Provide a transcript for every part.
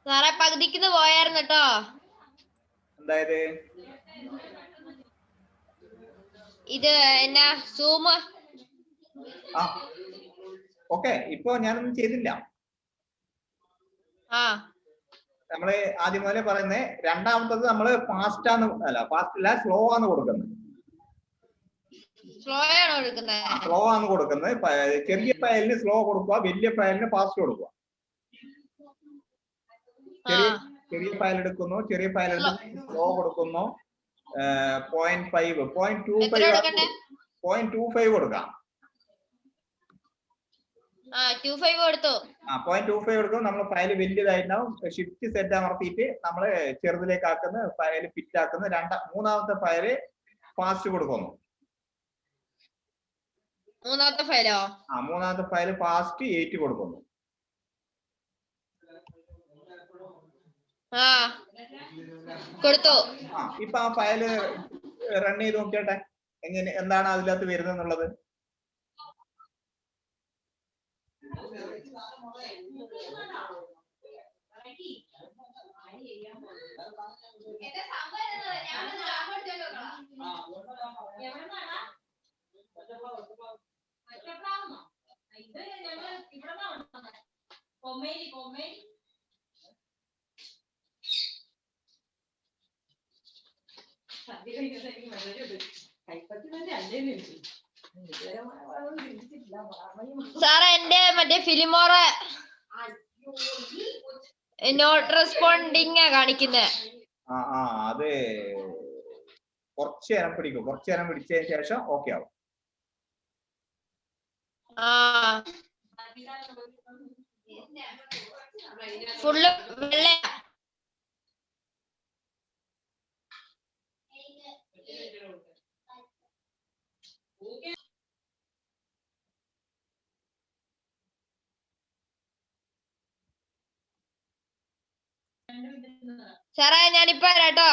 സാറേ പകുതിക്ക് പോയായിരുന്നു കേട്ടോ. എന്തായത്? ഇത് എന്നാ സൂം. ആ ഓക്കെ, ഇപ്പൊ ഞാനൊന്നും ചെയ്തില്ല. നമ്മള് ആദ്യം മുതലേ പറയുന്നത്. രണ്ടാമത്തത് നമ്മള് ഫാസ്റ്റ് ആണ്, അല്ല ഫാസ്റ്റ് അല്ല, സ്ലോ ആണ് കൊടുക്കുന്നത്. സ്ലോ ആണ് കൊടുക്കുന്നത്. ചെറിയ ഫയലിന് സ്ലോ കൊടുക്കുക, വലിയ ഫയലിന് ഫാസ്റ്റ് കൊടുക്കുക. ചെറിയ ഫയൽ എടുക്കുന്നു, ചെറിയ ഫയൽ എടുത്ത് സ്ലോ കൊടുക്കുന്നു. 0.5 0.25 കൊടുക്കാം. 0.25 കൊടുത്തു. 0.25 കൊടുക്കും. നമ്മൾ ഫയൽ വലിയതായിട്ടുണ്ടാവും. ഷിഫ്റ്റ് സെറ്റ് അമർത്തിയിട്ട് നമ്മള് ചെറുതിലേക്ക് ആക്കുന്ന ഫയൽ ഫിറ്റ് ആക്കുന്ന. മൂന്നാമത്തെ ഫയല് ഫാസ്റ്റ് കൊടുക്കുന്നു. മൂന്നാമത്തെ ഫയൽ ഫാസ്റ്റ് 8 കൊടുക്കുന്നു. കൊടുത്തു. ഇപ്പൊ ആ ഫയല് റൺ ചെയ്ത് നോക്കിയോട്ടെ, എന്താണ് അതിനകത്ത് വരുന്നത്. സാറേ എന്റെ മറ്റേ ഫിലിമോറ നോട്ട് റെസ്പോണ്ടിങ് കാണിക്കുന്നത്. അത് കുറച്ചു നേരം പിടിക്കും. കുറച്ചു നേരം പിടിച്ചതിന് ശേഷം ഓക്കെ ആവും. ഫുള്ള് വെള്ള. സാറേ ഞാനിപ്പോ കേട്ടോ.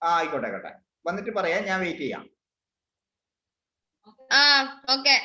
ആയിക്കോട്ടെ ആയിക്കോട്ടെ, വന്നിട്ട് പറയാം. ഞാൻ വെയിറ്റ് ചെയ്യാം. ഓക്കെ.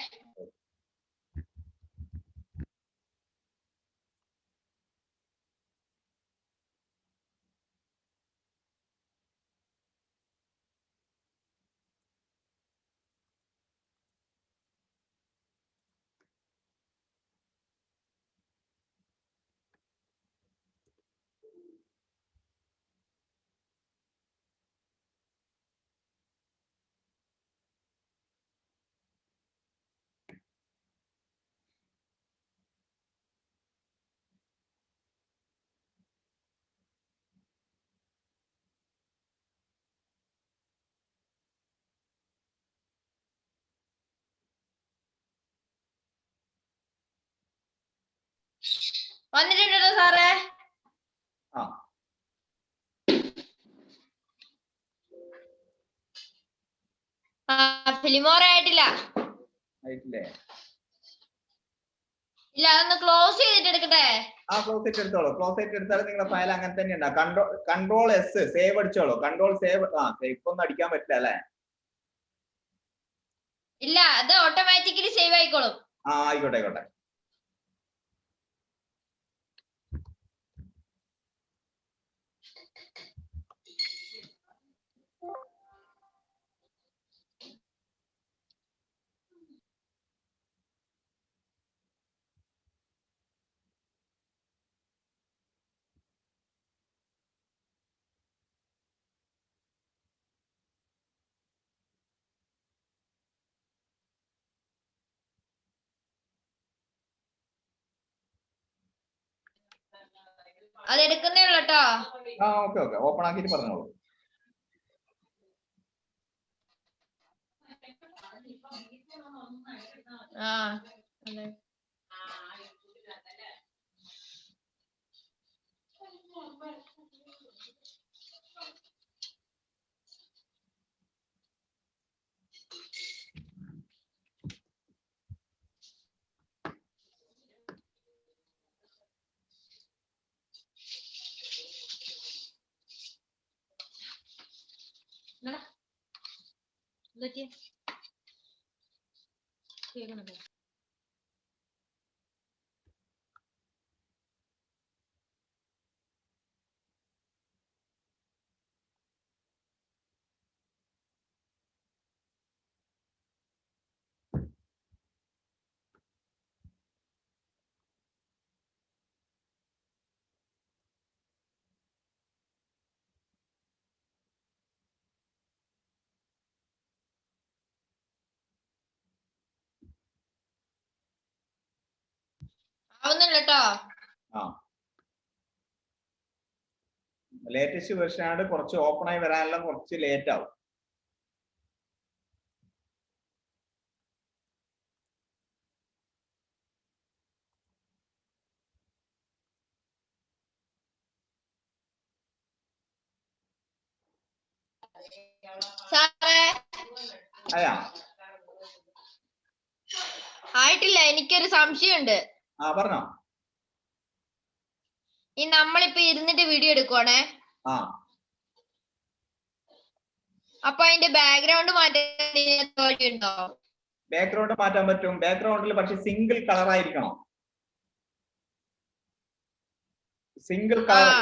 വന്നിട്ടുണ്ടല്ലോ സാറേ. ഫിലിമോറ ആയിട്ടില്ല. ഇല്ല, അതൊന്ന് ക്ലോസ് ചെയ്തിട്ട് എടുക്കട്ടെ. ക്ലോസ് ചെയ്തിട്ട് എടുത്തോളൂ. ക്ലോസ് ചെയ്തിട്ട് എടുത്താൽ നിങ്ങളുടെ ഫയൽ അങ്ങനെ തന്നെ ഉണ്ടാവും. കൺട്രോൾ എസ് സേവ് അടിച്ചോളൂ. Control save. സേവ് ഒന്നും അടിക്കാൻ പറ്റില്ല അല്ലേ? ഇല്ല, അത് ഓട്ടോമാറ്റിക്കലി സേവ് ആയിക്കോളും. ആയിക്കോട്ടെ ആയിക്കോട്ടെ. അത് എടുക്കുന്നേ ഉള്ളൂ കേട്ടോ. ഓക്കെ ഓക്കെ, ഓപ്പൺ ആക്കിയിട്ട് പറഞ്ഞോളൂ. ലേറ്റസ്റ്റ് വെർഷൻ ആണ്, കുറച്ച് ഓപ്പൺ ആയി വരാനുള്ള കുറച്ച് ലേറ്റ് ആവും. ആയിട്ടില്ല, എനിക്കൊരു സംശയമുണ്ട്. പറഞ്ഞോ. ഈ നമ്മളിപ്പോ ഇരുന്നിട്ട് വീഡിയോ എടുക്കുവാണേ, അപ്പൊ അതിന്റെ ബാക്ക്ഗ്രൗണ്ട് മാറ്റാൻ ബാക്ക്ഗ്രൗണ്ട് മാറ്റാൻ പറ്റും. ബാക്ക്ഗ്രൗണ്ടിൽ പക്ഷെ സിംഗിൾ കളർ ആയിരിക്കണം. സിംഗിൾ കളർ,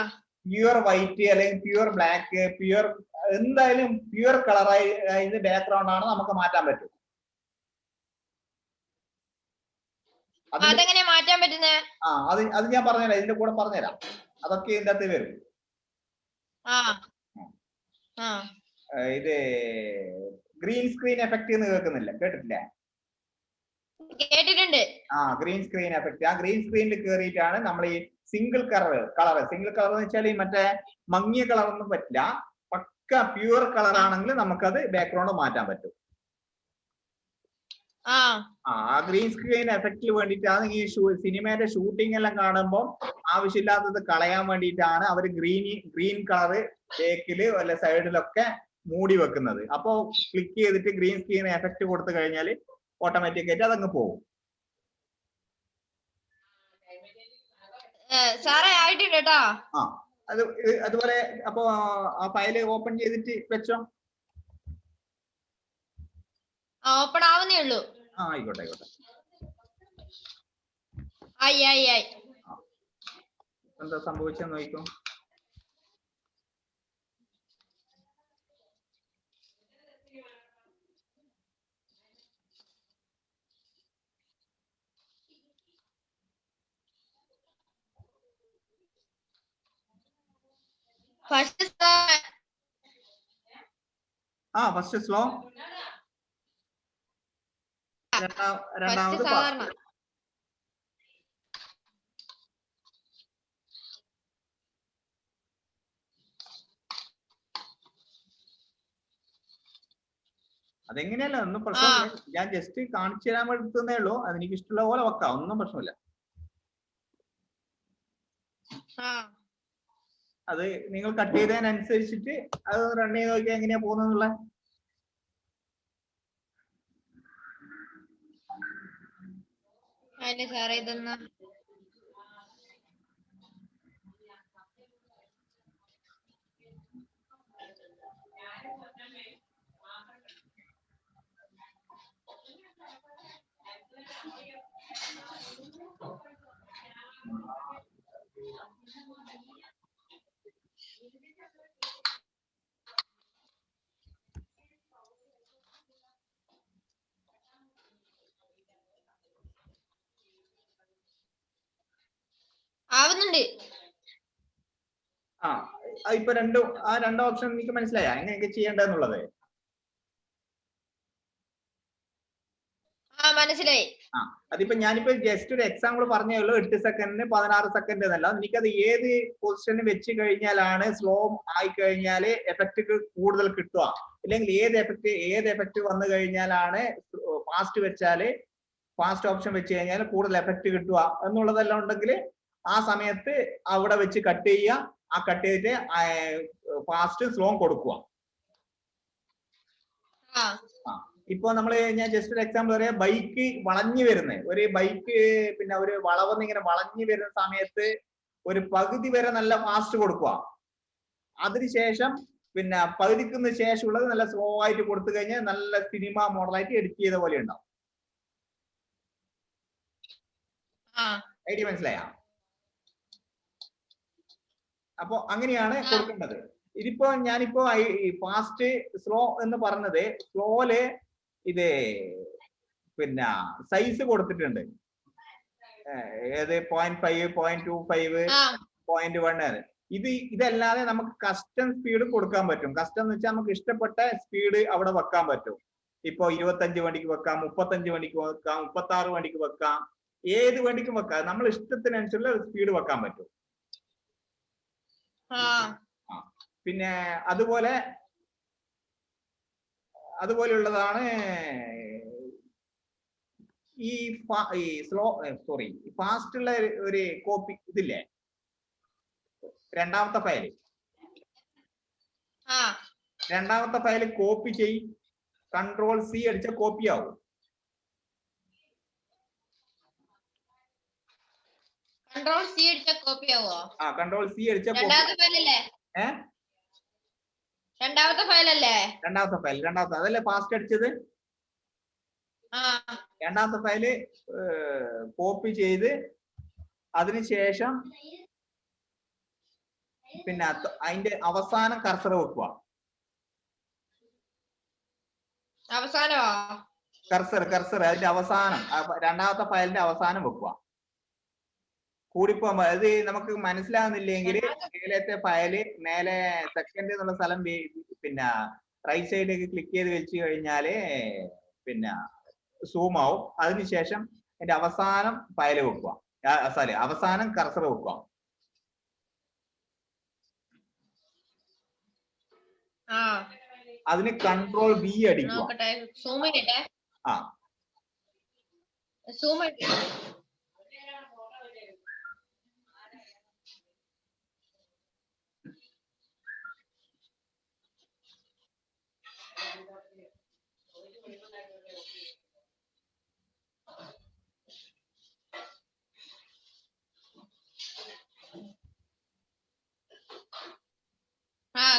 പ്യുവർ വൈറ്റ് അല്ലെങ്കിൽ പ്യുവർ ബ്ലാക്ക്, പ്യുവർ എന്തായാലും പ്യുവർ കളറായി ബാക്ക്ഗ്രൗണ്ട് ആണ് നമുക്ക് മാറ്റാൻ പറ്റും. അതെങ്ങനെ മാറ്റാൻ പറ്റുന്നേ? അത് ഞാൻ പറഞ്ഞുതരാം, ഇതിന്റെ കൂടെ പറഞ്ഞുതരാം. അതൊക്കെ ഇതിന്റെ അകത്ത് വരും. ഇത് ഗ്രീൻ സ്ക്രീൻ എഫക്ട് എന്ന് കേൾക്കുന്നില്ല, കേട്ടിട്ടില്ല? കേട്ടിട്ടുണ്ട്. Green screen effect. ആ ഗ്രീൻ സ്ക്രീനിൽ കയറിയിട്ടാണ് നമ്മൾ ഈ സിംഗിൾ കളർ എന്ന് വെച്ചാൽ ഈ മറ്റേ മങ്ങിയ കളർ ഒന്നും പറ്റില്ല, പക്ക പ്യുവർ കളർ ആണെങ്കിൽ നമുക്കത് ബാക്ക്ഗ്രൗണ്ട് മാറ്റാൻ പറ്റും. ആ ഗ്രീൻ സ്ക്രീൻ എഫക്റ്റിന് വേണ്ടിയിട്ടാണ് ഈ സിനിമയുടെ ഷൂട്ടിംഗ് എല്ലാം കാണുമ്പോൾ ആവശ്യമില്ലാത്തത് കളയാൻ വേണ്ടിയിട്ടാണ് അവർ ഗ്രീൻ കളർ ബേക്കില് അല്ലെ സൈഡിലൊക്കെ മൂടി വെക്കുന്നത്. അപ്പോ ക്ലിക്ക് ചെയ്തിട്ട് ഗ്രീൻ സ്ക്രീൻ എഫക്റ്റ് കൊടുത്തു കഴിഞ്ഞാൽ ഓട്ടോമാറ്റിക് ആയിട്ട് അതങ്ങ് പോകും. അതുപോലെ അപ്പോ ആ ഫയല് ഓപ്പൺ ചെയ്തിട്ട് വെച്ചോ. ഓപ്പൺ ആവുന്നേ ഉള്ളൂ. ആയിക്കോട്ടെ. എന്താ സംഭവിച്ചെന്ന് നോക്കൂ. ഫസ്റ്റ് സ്ലോ, രണ്ടാമത് ഫാസ്റ്റ്. അതെങ്ങനെയല്ല, ഒന്നും പ്രശ്നമില്ല. ഞാൻ ജസ്റ്റ് കാണിച്ചു തരാൻ വേണ്ടി ഉള്ളൂ. അതെനിക്ക് ഇഷ്ടമുള്ള പോലെ വെക്കാം, ഒന്നും പ്രശ്നമില്ല. അത് നിങ്ങൾ കട്ട് ചെയ്തതിനനുസരിച്ചിട്ട് അത് റൺ ചെയ്ത് നോക്കിയാൽ എങ്ങനെയാ പോകുന്നുള്ള. ആവുന്നുണ്ട്. ഇപ്പൊ രണ്ട് ഓപ്ഷൻ എനിക്ക് മനസ്സിലായ എങ്ങനെയൊക്കെ ചെയ്യേണ്ടതെന്നുള്ളത്. മനസ്സിലായി. അതിപ്പോ ഞാനിപ്പോ ജസ്റ്റ് ഒരു എക്സാമ്പിൾ പറഞ്ഞേ ഉള്ളൂ. 8 സെക്കൻഡിന് 16 സെക്കൻഡ് എന്നല്ല. എനിക്കത് ഏത് പൊസിഷനിൽ വെച്ച് കഴിഞ്ഞാലാണ് സ്ലോ ആയി കഴിഞ്ഞാൽ എഫക്റ്റ് കൂടുതൽ കിട്ടുക, ഇല്ലെങ്കിൽ ഏത് എഫക്റ്റ് വന്നു കഴിഞ്ഞാലാണ് ഫാസ്റ്റ് വെച്ചാല് ഫാസ്റ്റ് ഓപ്ഷൻ വെച്ച് കഴിഞ്ഞാൽ കൂടുതൽ എഫക്റ്റ് കിട്ടുക എന്നുള്ളതെല്ലാം ഉണ്ടെങ്കിൽ ആ സമയത്ത് അവിടെ വെച്ച് കട്ട് ചെയ്യുക. ആ കട്ട് ചെയ്തിട്ട് ഫാസ്റ്റ് സ്ലോ കൊടുക്കുക. ഇപ്പൊ ഞാൻ ജസ്റ്റ് ഒരു എക്സാമ്പിൾ പറയാം. ബൈക്ക് വളഞ്ഞു വരുന്നത്, ഒരു ബൈക്ക് പിന്നെ ഒരു വളവെന്ന് ഇങ്ങനെ വളഞ്ഞു വരുന്ന സമയത്ത് ഒരു പകുതി വരെ നല്ല ഫാസ്റ്റ് കൊടുക്കുക. അതിനുശേഷം പിന്നെ പകുതിക്കുന്ന ശേഷമുള്ളത് നല്ല സ്ലോ ആയിട്ട് കൊടുത്തു കഴിഞ്ഞാൽ നല്ല സിനിമ മോഡലായിട്ട് എഡിറ്റ് ചെയ്ത പോലെ ഉണ്ടാവും. ഐഡിയ മനസ്സിലായ? അപ്പൊ അങ്ങനെയാണ് കൊടുക്കേണ്ടത്. ഇതിപ്പോ ഞാനിപ്പോ ഫാസ്റ്റ് സ്ലോ എന്ന് പറഞ്ഞത്, സ്ലോയില് ഇത് പിന്നെ സൈസ് കൊടുത്തിട്ടുണ്ട്. ഏത് 0.5, 0.25, 0.1. ഇതല്ലാതെ നമുക്ക് കസ്റ്റം സ്പീഡ് കൊടുക്കാൻ പറ്റും. കസ്റ്റം എന്ന് വെച്ചാൽ നമുക്ക് ഇഷ്ടപ്പെട്ട സ്പീഡ് അവിടെ വെക്കാൻ പറ്റും. ഇപ്പൊ 25 വണ്ടിക്ക് വെക്കാം, 35 വണ്ടിക്ക് വെക്കാം, 36 വണ്ടിക്ക് വെക്കാം. ഏത് വണ്ടിക്കും വെക്കാം. നമ്മൾ ഇഷ്ടത്തിനനുസരിച്ചുള്ള സ്പീഡ് വെക്കാൻ പറ്റും. പിന്നെ അതുപോലെയുള്ളതാണ് ഈ ഫാസ്റ്റ് ഉള്ള ഒരു കോപ്പി ഇതില്ലേ, രണ്ടാമത്തെ ഫയല് കോപ്പി ചെയ്യും. Ctrl+C അടിച്ച കോപ്പി ആവും. Ctrl+C അടിച്ച കോപ്പി ആവോ? Ctrl+C അടിച്ച രണ്ടാമത്തെ ഫയലല്ലേ? രണ്ടാമത്തെ അതല്ലേ ഫാസ്റ്റ് അടിച്ചത്. രണ്ടാമത്തെ ഫയല് കോപ്പി ചെയ്ത് അതിനുശേഷം പിന്നെ അതിന്റെ അവസാനം കർസർ വെക്കുക. കർസർ അതിന്റെ അവസാനം, രണ്ടാമത്തെ ഫയലിന്റെ അവസാനം വെക്കുക. കൂടിപ്പോ അത് നമുക്ക് മനസ്സിലാകുന്നില്ലെങ്കിൽ മേലത്തെ ഫയല് മേലെ സെക്കൻഡ് എന്നുള്ള സ്ഥലം പിന്നെ റൈറ്റ് സൈഡിലേക്ക് ക്ലിക്ക് ചെയ്ത് വെച്ച് കഴിഞ്ഞാല് പിന്നെ സൂം ആവും. അതിനുശേഷം അതിന്റെ അവസാനം ഫയല് വെക്കുക, അവസാനം കർസർ വെക്കുക. അതിന് Ctrl+V അടിക്കുക.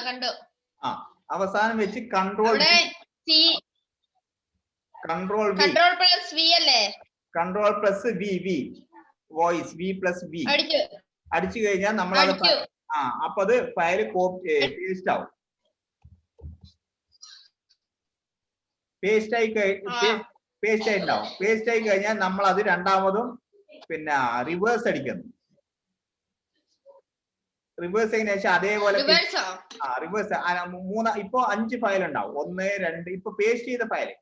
കണ്ടു. അവസാനം വെച്ച് Ctrl+V അല്ലേ? Ctrl+V വോയിസ് V+V അടിച്ചു കഴിഞ്ഞാൽ നമ്മൾ അപ്പൊ അത് ഫയല് പേസ്റ്റ് ആവും. പേസ്റ്റ് ആയിട്ടുണ്ടാവും. പേസ്റ്റ് ആയി കഴിഞ്ഞാൽ നമ്മൾ അത് രണ്ടാമതും പിന്നെ റിവേഴ്സ് അടിക്കുന്നു. റിവേഴ്സ് ചെയ്യുന്ന ശേഷം അതേപോലെ റിവേഴ്സ് ഇപ്പൊ 5 ഫയൽ ഉണ്ടാവും. 1, 2. ഇപ്പൊ പേസ്റ്റ് ചെയ്ത ഫയല്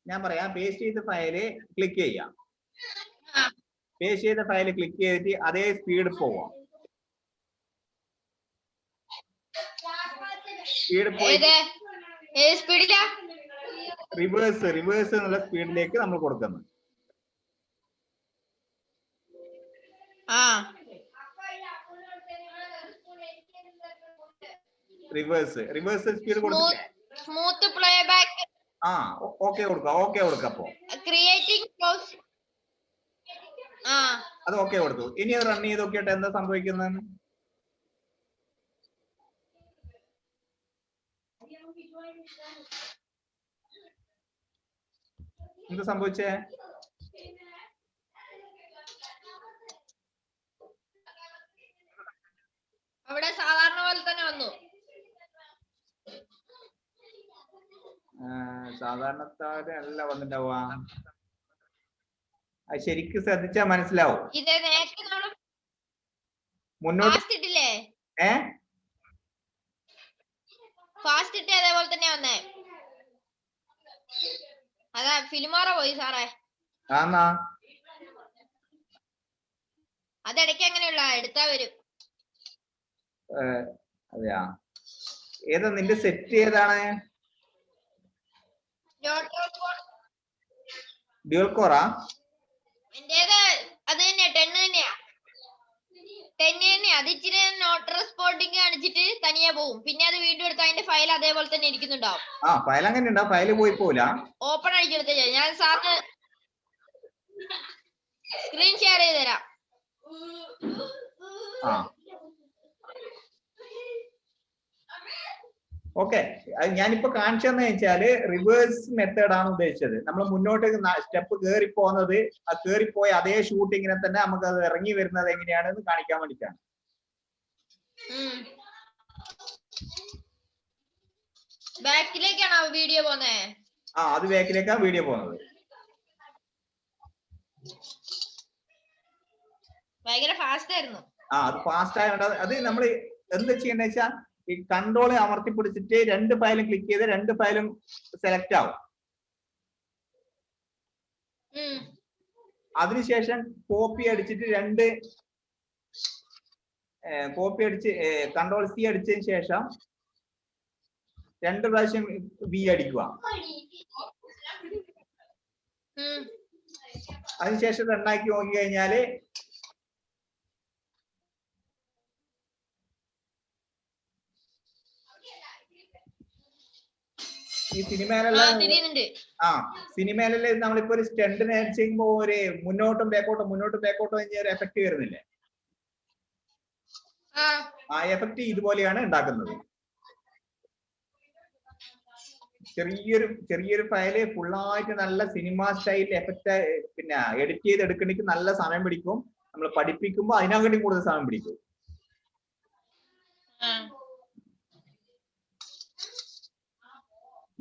ഞാൻ പറയാം. പേസ്റ്റ് ചെയ്ത ഫയല് ക്ലിക്ക് ചെയ്യാം. പേസ്റ്റ് ചെയ്ത ഫയല് ക്ലിക്ക് ചെയ്തിട്ട് അതേ സ്പീഡ് പോവാം. റിവേഴ്സ് എന്നുള്ള സ്പീഡിലേക്ക് നമ്മൾ കൊടുക്കുന്നു. റിവേഴ്സ് സ്പീഡ് കൊടുക്കില്ലേ? Smooth playback. ഓക്കേ കൊടുക്ക അപ്പോ ക്രിയേറ്റിംഗ് അത് ഓക്കേ കൊടുത്തു. ഇനി അത് റൺ ചെയ്ത് നോക്കിയിട്ട് എന്താ സംഭവിക്കുന്നത്? എന്ത് സംഭവിച്ചേ? അവിടെ സാധാരണ പോലെ തന്നെ വന്നു. സാധാരണ അല്ല വന്നിട്ടുണ്ടാവുക. അത് ശരിക്കും ശ്രദ്ധിച്ചാൽ മനസ്സിലാവും. മുന്നോട്ട് ഫാസ്റ്റ് ഇട്ട് അതേപോലെ തന്നെ വന്നേ. അതാ ഫിലിമോറ പോയി സാറേ. അതിടയ്ക്ക് അങ്ങനെയുള്ള എടുത്താ വരും. അതെയാ? ഏതാ നിന്റെ സെറ്റ്? ഏതാണ്? ഡ്യുവൽ കോറാ? എന്റേത് അത് തന്നെ 10 തന്നെയാ. 10 തന്നെയാ. അത് ഇച്ചിരി നോട്ട് റെസ്പോണ്ടിങ് കാണിച്ചിട്ട് തനിയെ പോവും. പിന്നെ അത് വീണ്ടും എടുത്ത് അതിന്റെ ഫയൽ അതേപോലെ തന്നെ ഇരിക്കുന്നുണ്ടാവും. ഫയൽ അങ്ങനെ ഉണ്ടാവും. ഫയൽ പോയി പോവില്ല. ഓപ്പൺ അടിച്ചെടുത്ത ഞാൻ സാറിന് സ്ക്രീൻ ഷെയർ ചെയ്ത് തരാം. ഓക്കെ, ഞാനിപ്പോ കാണിച്ചെന്ന് വെച്ചാല് റിവേഴ്സ് മെത്തേഡ് ആണ് ഉദ്ദേശിച്ചത്. നമ്മൾ മുന്നോട്ട് സ്റ്റെപ്പ് കയറി പോകുന്നത്, ആ കയറിപ്പോയ അതേ ഷൂട്ടിങ്ങിനെ തന്നെ നമുക്ക് അത് ഇറങ്ങി വരുന്നത് എങ്ങനെയാണെന്ന് കാണിക്കാൻ വേണ്ടിട്ടാണ്. ബാക്കിലേക്കാണോ വീഡിയോ പോകുന്നത്? അത് ബാക്കിലേക്കാണ് വീഡിയോ പോകുന്നത്. ഭയങ്കര ഫാസ്റ്റ് ആയിരുന്നു. അത് ഫാസ്റ്റ് ആയതുകൊണ്ട് അത് നമ്മൾ എന്ത് ചെയ്യണ്ടെന്ന് വെച്ചാൽ ഈ കൺട്രോൾ അമർത്തി പിടിച്ചിട്ട് 2 ഫയലും ക്ലിക്ക് ചെയ്ത് 2 ഫയലും സെലക്ട് ആവും. അതിനുശേഷം കോപ്പി അടിച്ചിട്ട് കൺട്രോൾ സി അടിച്ചതിന് ശേഷം 2 പ്രാവശ്യം വി അടിക്കുക. അതിനുശേഷം റണ്ണാക്കി നോക്കി കഴിഞ്ഞാല് ഈ സിനിമയിലെല്ലാം സിനിമയിലെല്ലാം നമ്മളിപ്പോ ഒരു സ്റ്റണ്ട് ചെയ്യുമ്പോ ഒരു മുന്നോട്ടും ബാക്കോട്ടും ഒരു എഫക്ട് വരുന്നില്ലേ? ആ എഫക്ട് ഇതുപോലെയാണ് ഉണ്ടാക്കുന്നത്. ചെറിയൊരു ഫയല് ഫുള്ളായിട്ട് നല്ല സിനിമ സ്റ്റൈൽ എഫക്ട് പിന്നെ എഡിറ്റ് ചെയ്ത് എടുക്കണമെങ്കിൽ നല്ല സമയം പിടിക്കും. നമ്മൾ പഠിപ്പിക്കുമ്പോ അതിനകട്ടി കൂടുതൽ സമയം പിടിക്കും.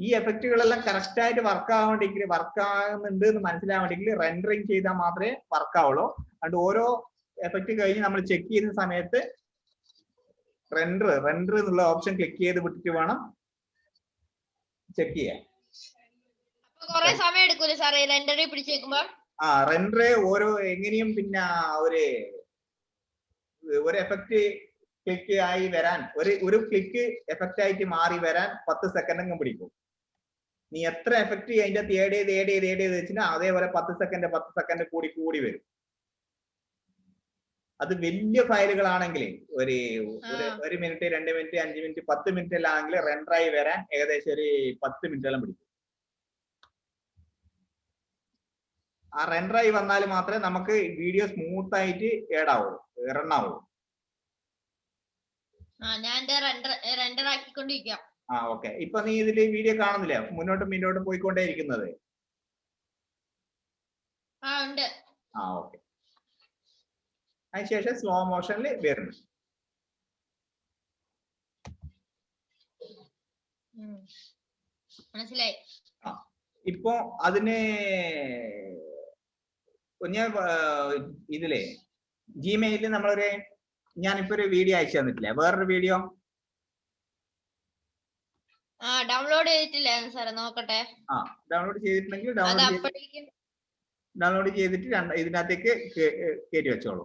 ഈ എഫക്റ്റുകളെല്ലാം കറക്റ്റ് ആയിട്ട് വർക്ക് ആകുന്നുണ്ട് എന്ന് മനസ്സിലാവാൻ വേണ്ടിയെങ്കിൽ റെൻഡറിങ് ചെയ്താൽ മാത്രമേ വർക്ക് ആവുള്ളൂ. അതുകൊണ്ട് ഓരോ എഫക്റ്റ് കഴിഞ്ഞ് നമ്മൾ ചെക്ക് ചെയ്യുന്ന സമയത്ത് റെൻഡർ എന്നുള്ള ഓപ്ഷൻ ക്ലിക്ക് ചെയ്ത് വിട്ടിട്ട് വേണം ചെക്ക് ചെയ്യാൻ. റെൻഡർ ഓരോ എങ്ങനെയും പിന്നെ ഒരു എഫക്റ്റ് ക്ലിക്ക് ആയി വരാൻ ഒരു ക്ലിക്ക് എഫക്റ്റ് ആയിട്ട് മാറി വരാൻ 10 സെക്കൻഡ് പിടിക്കും. നീ എത്ര എഫക്റ്റ് അതിന്റെ ഏഡ് ചെയ്ത് വെച്ചാൽ അതേപോലെ 10 സെക്കൻഡ് കൂടി വരും. അത് വലിയ ഫയലുകളാണെങ്കിൽ ഒരു മിനിറ്റ് 2 മിനിറ്റ് 5 മിനിറ്റ് 10 മിനിറ്റ് എല്ലാം ആണെങ്കിൽ റെൻഡറായി വരാൻ ഏകദേശം ഒരു 10 മിനിറ്റോളം പിടിക്കും. ആ റെൻഡറായി വന്നാൽ മാത്രമേ നമുക്ക് വീഡിയോ സ്മൂത്ത് ആയിട്ട് റൺ ആവുള്ളൂ. ഓക്കെ. ഇപ്പൊ നീ ഇതില് വീഡിയോ കാണുന്നില്ലേ? മുന്നോട്ടും പോയിക്കൊണ്ടേയിരിക്കുന്നത്. ഓക്കെ. അതിനുശേഷം സ്ലോ മോഷനിൽ വരുന്നു. മനസ്സിലായി. ഇപ്പൊ അതിന് ഞാൻ ഇതിലെ ജിമെയിലിൽ ഞാനിപ്പോ ഒരു വീഡിയോ അയച്ചു തന്നിട്ടില്ലേ? വേറൊരു വീഡിയോ ഡൗൺലോഡ് ചെയ്തിട്ടില്ല സാറേ, നോക്കട്ടെ. ഡൗൺലോഡ് ചെയ്തിട്ടുണ്ടെങ്കിൽ ഡൗൺലോഡ് ചെയ്തിട്ട് ഇതിനകത്തേക്ക് കയറ്റി വെച്ചോളൂ.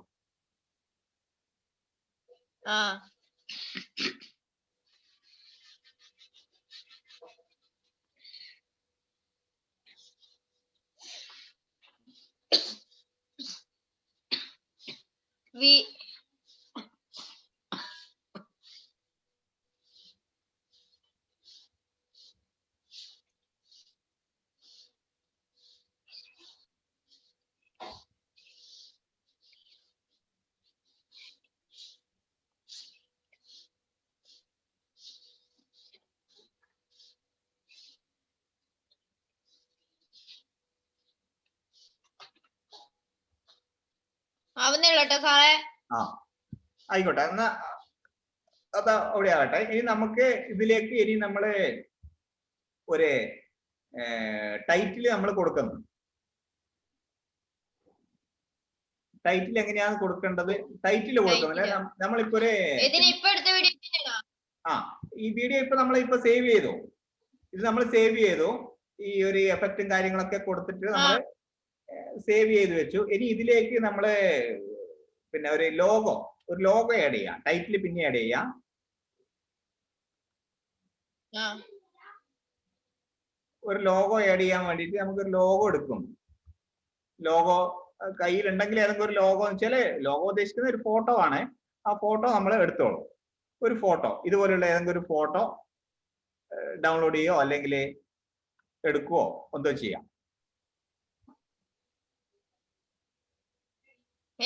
ആയിക്കോട്ടെ, എന്നാ അത് അവിടെ ആകട്ടെ. ഇനി നമുക്ക് ഇതിലേക്ക് നമ്മള് ഒരു ടൈറ്റിൽ നമ്മൾ കൊടുക്കുന്നു. ടൈറ്റിൽ എങ്ങനെയാണ് കൊടുക്കേണ്ടത്? ടൈറ്റിൽ കൊടുക്കുന്നില്ല. നമ്മളിപ്പോ ഈ വീഡിയോ നമ്മളിപ്പോ സേവ് ചെയ്തു. ഇത് നമ്മൾ സേവ് ചെയ്തു. ഈ ഒരു എഫക്റ്റും കാര്യങ്ങളൊക്കെ കൊടുത്തിട്ട് നമ്മൾ സേവ് ചെയ്ത് വെച്ചു. ഇനി ഇതിലേക്ക് നമ്മള് പിന്നെ ഒരു ലോഗോ ആഡ് ചെയ്യാം. ടൈറ്റിൽ പിന്നെ ആഡ് ചെയ്യാം. ഒരു ലോഗോ ആഡ് ചെയ്യാൻ വേണ്ടിയിട്ട് നമുക്കൊരു ലോഗോ എടുക്കും. ലോഗോ കയ്യിലുണ്ടെങ്കിൽ ഏതെങ്കിലും ഒരു ലോഗോ എന്ന് വെച്ചാല് ലോഗോ ഉദ്ദേശിക്കുന്ന ഒരു ഫോട്ടോ ആണ്. ആ ഫോട്ടോ നമ്മൾ എടുത്തോളൂ. ഒരു ഫോട്ടോ ഇതുപോലെയുള്ള ഏതെങ്കിലും ഒരു ഫോട്ടോ ഡൗൺലോഡ് ചെയ്യോ അല്ലെങ്കിൽ എടുക്കുവോ എന്തോ ചെയ്യാം.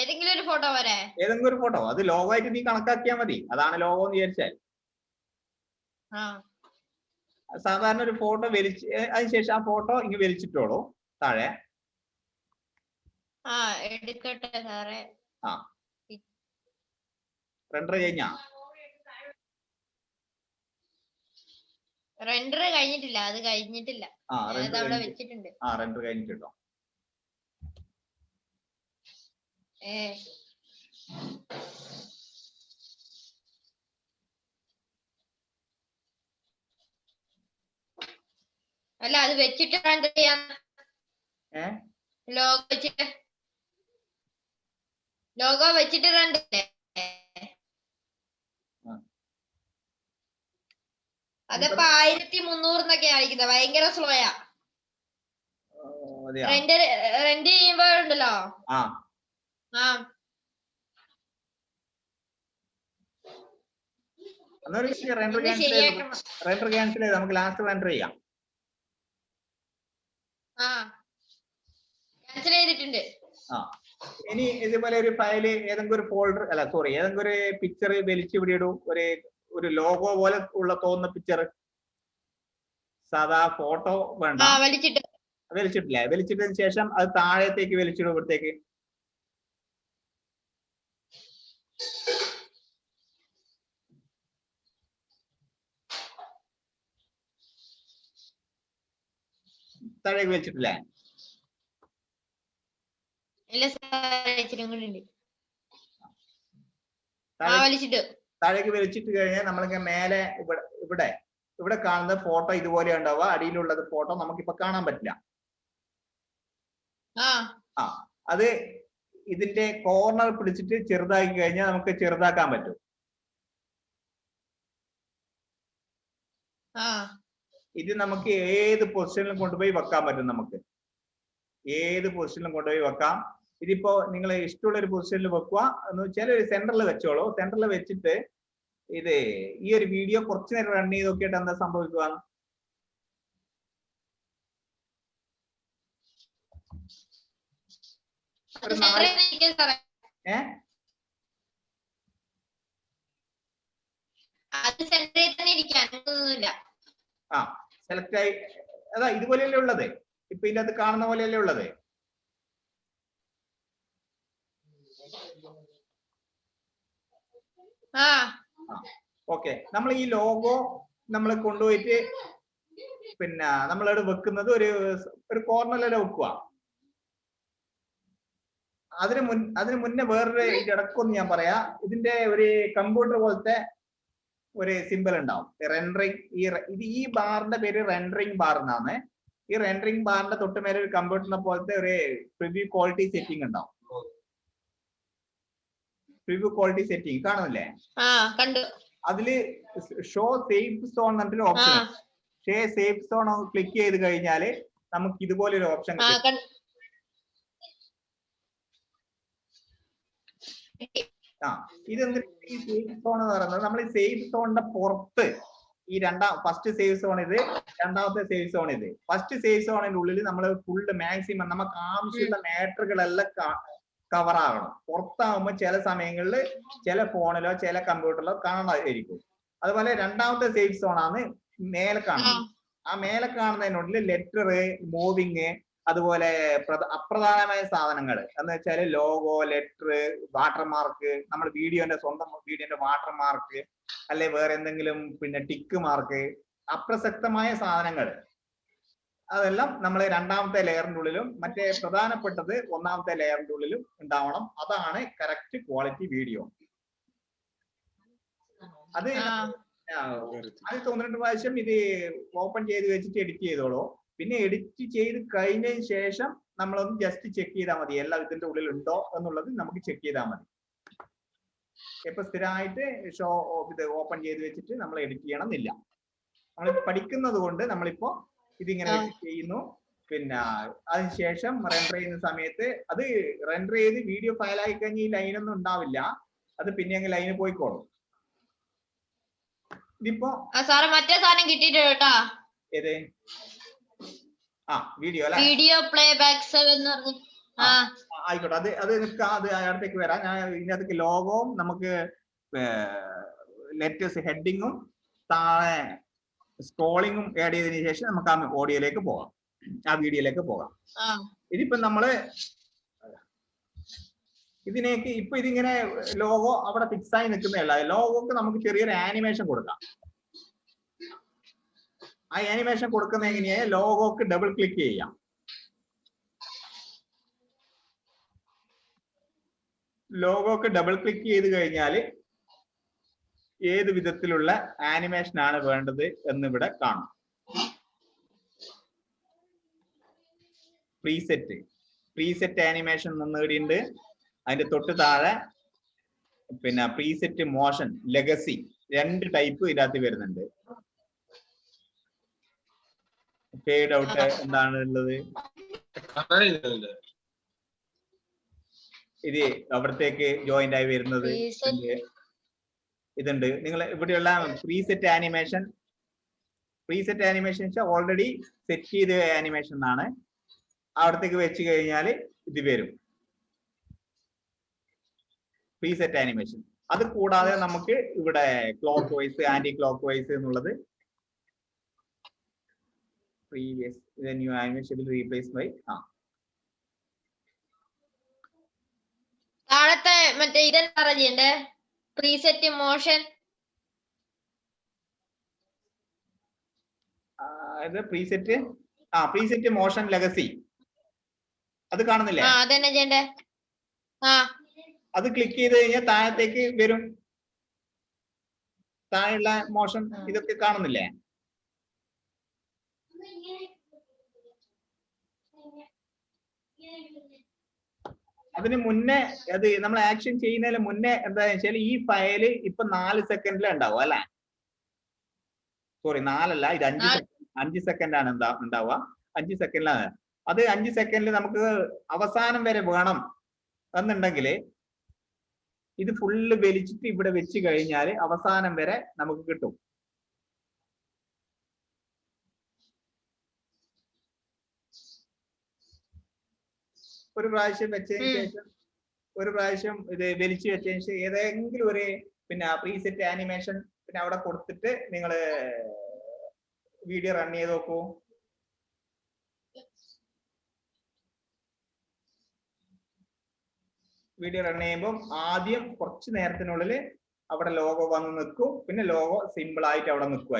ഏതെങ്കിലും ഒരു ഫോട്ടോ അത് ലോഗോ ആയിട്ട് നീ കണക്കാക്കിയാൽ മതി. അതാണ് ലോഗോ എന്ന് വിചാരിച്ചാൽ. സാധാരണ ഒരു ഫോട്ടോ അതിനുശേഷം ആ ഫോട്ടോ ഇങ്ങ് വലിച്ചിട്ടോളൂ താഴെ. റെൻഡർ കഴിഞ്ഞാ? റെൻഡർ കഴിഞ്ഞിട്ടില്ല. അത് കഴിഞ്ഞിട്ടില്ല. റെൻഡർ കഴിഞ്ഞിട്ടുണ്ടോ? അല്ല, അത് വെച്ചിട്ട് ലോഗോ വെച്ചിട്ട് ലോഗോ വെച്ചിട്ട് കണ്ടില്ലേ? അതിപ്പോ 1300 അയക്കുന്നത് ഭയങ്കര സ്ലോയാ. റെന്റ് ചെയ്യുമ്പോ ഉണ്ടല്ലോ. റെൻഡർ ക്യാൻസൽ ചെയ്ത് നമുക്ക് ലാസ്റ്റ് റെൻഡർ ചെയ്യാം. ക്യാൻസൽ ചെയ്തിട്ടുണ്ട്. ഇനി ഇതുപോലെ ഒരു ഫയല് ഏതെങ്കിലും ഒരു ഫോൾഡർ അല്ല സോറി ഏതെങ്കിലും ഒരു പിക്ചർ വലിച്ചു ഇവിടെ ഇടും. ഒരു ലോഗോ പോലെ ഉള്ള തോന്നുന്ന പിക്ചർ, സാധാ ഫോട്ടോ വേണ്ട, വലിച്ചിട്ടില്ലേ? വലിച്ചിട്ടതിന് ശേഷം അത് താഴത്തേക്ക് വലിച്ചിടും. ഇവിടത്തേക്ക് താഴേക്ക് വലിച്ചിട്ടില്ലേ? താഴേക്ക് വലിച്ചിട്ട് കഴിഞ്ഞാൽ നമ്മളിങ്ങനെ മേലെ ഇവിടെ കാണുന്ന ഫോട്ടോ ഇതുപോലെ ഉണ്ടാവുക. അടിയിലുള്ളത് ഫോട്ടോ നമുക്കിപ്പോ കാണാൻ പറ്റില്ല. അത് ഇതിന്റെ കോർണർ പിടിച്ചിട്ട് ചെറുതാക്കി കഴിഞ്ഞാൽ നമുക്ക് ചെറുതാക്കാൻ പറ്റും. ഇത് നമുക്ക് ഏത് പൊസിഷനിലും കൊണ്ടുപോയി വെക്കാൻ പറ്റും. നമുക്ക് ഏത് പൊസിഷനിലും കൊണ്ടുപോയി വെക്കാം. ഇതിപ്പോ നിങ്ങൾ ഇഷ്ടമുള്ള ഒരു പൊസിഷനിൽ വെക്കുക എന്ന് വെച്ചാൽ ഒരു സെന്ററിൽ വെച്ചോളൂ. സെന്ററിൽ വെച്ചിട്ട് ഇത് ഈ ഒരു വീഡിയോ കുറച്ചു നേരം റൺ ചെയ്ത് നോക്കിയിട്ട് എന്താ സംഭവിക്കുക? സെലക്ട് ആയി അതാ ഇതുപോലെയല്ലേ ഉള്ളത്. ഇപ്പൊ ഇതിനകത്ത് കാണുന്ന പോലെയല്ലേ ഉള്ളത്. ഓക്കെ, നമ്മൾ ഈ ലോഗോ നമ്മൾ കൊണ്ടുപോയിട്ട് പിന്നെ നമ്മളവിടെ വെക്കുന്നത് ഒരു കോർണറിലെ വെക്കുക. അതിന് മുന്നേ വേറൊരു ഇടക്കൊന്ന് ഞാൻ പറയാ. ഇതിന്റെ ഒരു കമ്പ്യൂട്ടർ പോലത്തെ ഒരു സിമ്പിൾ ഉണ്ടാവും, റെൻഡറിങ്. ഈ ബാറിന്റെ പേര് റെൻഡറിങ് ബാർ എന്നാണ്. ഈ റെൻഡറിങ് ബാറിന്റെ തൊട്ട് മേലെ ഒരു കമ്പ്യൂട്ടറിനെ പോലത്തെ ഒരു പ്രിവ്യൂ ക്വാളിറ്റി സെറ്റിംഗ് ഉണ്ടാവും. പ്രിവ്യൂ ക്വാളിറ്റി സെറ്റിംഗ് കാണുന്നില്ലേ? അതില് ഷോ സേഫ് സോൺ എന്നൊരു ഓപ്ഷൻ. സേഫ് സോൺ ക്ലിക്ക് ചെയ്ത് കഴിഞ്ഞാല് നമുക്ക് ഇതുപോലെ ഒരു ഓപ്ഷൻ കിട്ടും. ഇതെന്തിനാ ഈ സേഫ് സോൺ എന്ന് പറയുന്നത്? നമ്മൾ ഈ സേഫ് സോണിന്റെ പുറത്ത് ഈ ഫസ്റ്റ് സേഫ് സോൺ ഇത്, രണ്ടാമത്തെ സേഫ് സോൺ ഇത്. ഫസ്റ്റ് സേഫ് സോണിന്റെ ഉള്ളിൽ നമ്മൾ ഫുള്ള് മാക്സിമം നമുക്ക് ആവശ്യമുള്ള മാറ്ററുകളെല്ലാം കവർ ആകണം. പുറത്താവുമ്പോൾ ചില സമയങ്ങളിൽ ചില ഫോണിലോ ചില കമ്പ്യൂട്ടറിലോ കാണാതിരിക്കും. അതുപോലെ രണ്ടാമത്തെ സേഫ് സോൺ ആണ് മേലെ കാണുന്നത്. ആ മേലെ കാണുന്നതിനുള്ളിൽ ലെറ്റർ, മൂവിങ്, അതുപോലെ അപ്രധാനമായ സാധനങ്ങൾ എന്ന് വെച്ചാൽ ലോഗോ, ലെറ്റർ, വാട്ടർമാർക്ക്, നമ്മൾ സ്വന്തം വീഡിയോന്റെ വാട്ടർമാർക്ക്, അല്ലെ വേറെ എന്തെങ്കിലും പിന്നെ ടിക്ക് മാർക്ക്, അപ്രസക്തമായ സാധനങ്ങൾ അതെല്ലാം നമ്മൾ രണ്ടാമത്തെ ലെയറിന്റെ ഉള്ളിലും മറ്റേ പ്രധാനപ്പെട്ടത് ഒന്നാമത്തെ ലെയറിന്റെ ഉള്ളിലും ഉണ്ടാവണം. അതാണ് കറക്റ്റ് ക്വാളിറ്റി വീഡിയോ. അത് 92 പ്രാവശ്യം ഇത് ഓപ്പൺ ചെയ്ത് വെച്ചിട്ട് എഡിറ്റ് ചെയ്തോളൂ. പിന്നെ എഡിറ്റ് ചെയ്ത് കഴിഞ്ഞതിന് ശേഷം നമ്മളൊന്ന് ജസ്റ്റ് ചെക്ക് ചെയ്താൽ മതി, എല്ലാം ഇതിന്റെ ഉള്ളിൽ ഉണ്ടോ എന്നുള്ളത് നമുക്ക് ചെക്ക് ചെയ്താൽ മതി. ഇപ്പൊ സ്ഥിരമായിട്ട് ഇത് ഓപ്പൺ ചെയ്ത് വെച്ചിട്ട് നമ്മൾ എഡിറ്റ് ചെയ്യണം എന്നില്ല. നമ്മൾ പഠിക്കുന്നത് കൊണ്ട് നമ്മളിപ്പോ ഇതിങ്ങനെ ചെയ്യുന്നു. പിന്നെ അതിനുശേഷം റെൻഡർ ചെയ്യുന്ന സമയത്ത് അത് റെൻഡർ ചെയ്ത് വീഡിയോ ഫയലായി കഴിഞ്ഞ് ഈ ലൈനൊന്നും ഉണ്ടാവില്ല. അത് പിന്നെ അങ്ങ് ലൈന് പോയിക്കോളും. ഇതിപ്പോ മറ്റേ സാധനം കിട്ടിയിട്ടോ. ഏത്? വീഡിയോ അല്ലെ? വീഡിയോ പ്ലേ ബാക്ക് 7 ആയിക്കോട്ടെ. അത് നിൽക്കാം, അത് അടുത്തേക്ക് വരാം. ഞാൻ ഇതിനകത്തേക്ക് ലോഗോവും നമുക്ക് ലെറ്റേഴ്സ് ഹെഡിങ്ങും താഴെ സ്ക്രോളിങ്ങും ആഡ് ചെയ്തതിനു ശേഷം നമുക്ക് ആ ഓഡിയോയിലേക്ക് പോകാം, ആ വീഡിയോയിലേക്ക് പോകാം. ഇതിപ്പോ നമ്മള് ഇതിങ്ങനെ ലോഗോ അവിടെ ഫിക്സ് ആയി നിൽക്കുന്നതല്ല. ലോഗോക്ക് നമുക്ക് ചെറിയൊരു ആനിമേഷൻ കൊടുക്കാം. ആ ആനിമേഷൻ കൊടുക്കുന്ന എങ്ങനെയാ? ലോഗോക്ക് ഡബിൾ ക്ലിക്ക് ചെയ്യാം. ലോഗോക്ക് ഡബിൾ ക്ലിക്ക് ചെയ്ത് കഴിഞ്ഞാൽ ഏത് വിധത്തിലുള്ള ആനിമേഷൻ ആണ് വേണ്ടത് എന്നിവിടെ കാണും. പ്രീസെറ്റ് ആനിമേഷൻ നേടിയിട്ടുണ്ട്. അതിന്റെ തൊട്ട് താഴെ പിന്നെ പ്രീസെറ്റ് മോഷൻ ലെഗസി 2 ടൈപ്പ് ഇതിനകത്ത് വരുന്നുണ്ട്. ഫേഡ് ഔട്ട് എന്താണ് ഉള്ളത്? ഇത് അവിടത്തേക്ക് ജോയിന്റ് ആയി വരുന്നത് ഇതുണ്ട്. നിങ്ങൾ ഇവിടെയുള്ള പ്രീസെറ്റ് ആനിമേഷൻ വെച്ചാൽ ഓൾറെഡി സെറ്റ് ചെയ്ത ആനിമേഷൻ ആണ്. അവിടത്തേക്ക് വെച്ച് കഴിഞ്ഞാൽ ഇത് വരും പ്രീസെറ്റ് ആനിമേഷൻ. അത് കൂടാതെ നമുക്ക് ഇവിടെ clockwise anticlockwise എന്നുള്ളത് previous the new animation will be replaced by താഴത്തെ മറ്റേ ഇതെന്താ ചെയ്യണ്ടേ? Preset motion preset motion legacy അത് കാണുന്നില്ലേ? അതെന്നെ ചെയ്യണ്ടേ? അത് ക്ലിക്ക് ചെയ്ത് കഴിഞ്ഞാൽ താഴത്തേക്ക് വരും. താഴെയുള്ള മോഷൻ ഇതൊക്കെ കാണുന്നില്ലേ? അതിന് മുന്നേ അത് നമ്മൾ ആക്ഷൻ ചെയ്യുന്നതിന് മുന്നേ എന്താണെന്ന് വെച്ചാൽ ഈ ഫയല് ഇപ്പൊ 4 സെക്കൻഡിൽ ഉണ്ടാവും അല്ലെ? സോറി 4 അല്ല, ഇത് 5 സെക്കൻഡ് ആണ് ഉണ്ടാവുക. 5 സെക്കൻഡിലാണ്. അത് 5 സെക്കൻഡിൽ നമുക്ക് അവസാനം വരെ വേണം എന്നുണ്ടെങ്കിൽ ഇത് ഫുള്ള് വലിച്ചിട്ട് ഇവിടെ വെച്ച് കഴിഞ്ഞാൽ അവസാനം വരെ നമുക്ക് കിട്ടും. ഒരു പ്രാവശ്യം വെച്ചതിന് ശേഷം ഒരു പ്രാവശ്യം ഇത് വലിച്ചു വെച്ചതിന് ശേഷം ഏതെങ്കിലും ഒരു പിന്നെ പ്രീസെറ്റ് ആനിമേഷൻ പിന്നെ അവിടെ കൊടുത്തിട്ട് നിങ്ങൾ വീഡിയോ റൺ ചെയ്ത് നോക്കൂ. വീഡിയോ റൺ ചെയ്യുമ്പോൾ ആദ്യം കുറച്ച് നേരത്തിനുള്ളിൽ അവിടെ ലോഗോ വന്ന് നിൽക്കും. പിന്നെ ലോഗോ സിമ്പിൾ ആയിട്ട് അവിടെ നിൽക്കുക.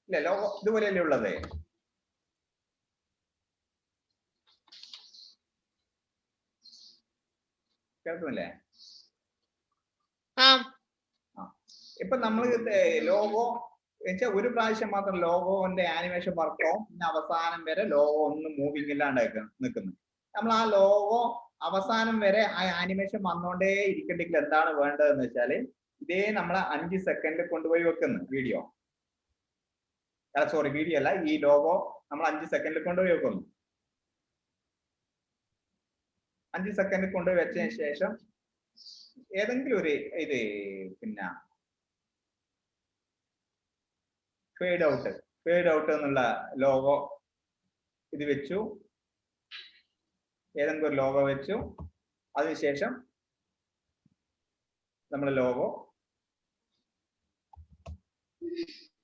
ഇല്ല, ലോഗോ ഇതുപോലെയല്ലേ ഉള്ളത്? കേൾക്കുന്നില്ലേ? ഇപ്പൊ നമ്മൾ ലോഗോ വെച്ചാൽ ഒരു പ്രാവശ്യം മാത്രം ലോഗോന്റെ ആനിമേഷൻ വർക്കാവും. പിന്നെ അവസാനം വരെ ലോഗോ ഒന്നും മൂവിങ് ഇല്ലാണ്ട് നിൽക്കുന്നു. നമ്മൾ ആ ലോഗോ അവസാനം വരെ ആ ആനിമേഷൻ വന്നോണ്ടേ ഇരിക്കണ്ടെങ്കിൽ എന്താണ് വേണ്ടതെന്ന് വെച്ചാല് ഇതേ നമ്മളെ 5 സെക്കൻഡിൽ കൊണ്ടുപോയി വെക്കുന്നു വീഡിയോ. സോറി, വീഡിയോ അല്ല, ഈ ലോഗോ നമ്മൾ 5 സെക്കൻഡിൽ കൊണ്ടുപോയി വെക്കുന്നു. 5 സെക്കൻഡിൽ കൊണ്ടുപോയി വെച്ചതിന് ശേഷം ഏതെങ്കിലും ഒരു ഇത് പിന്നെ ഫേഡ് ഔട്ട് എന്നുള്ള ലോഗോ ഇത് വെച്ചു. ഏതെങ്കിലും ഒരു ലോഗോ വെച്ചു. അതിനുശേഷം നമ്മൾ ലോഗോ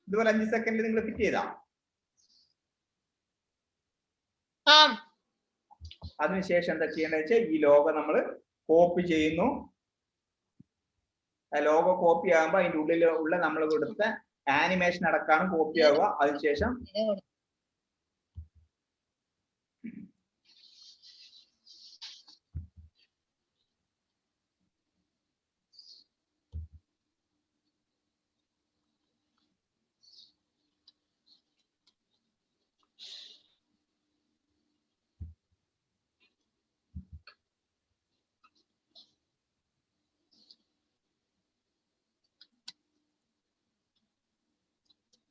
ഇതുപോലെ 5 സെക്കൻഡിൽ നിങ്ങൾ ഫിറ്റ് ചെയ്താ. അതിനുശേഷം എന്താ ചെയ്യേണ്ടത് വെച്ചാൽ ഈ ലോഗോ നമ്മൾ കോപ്പി ചെയ്യുന്നു. ലോഗോ കോപ്പി ആകുമ്പോ അതിന്റെ ഉള്ളിൽ ഉള്ള നമ്മൾ കൊടുത്ത ആനിമേഷൻ അടക്കാണ് കോപ്പി ആവുക. അതിനുശേഷം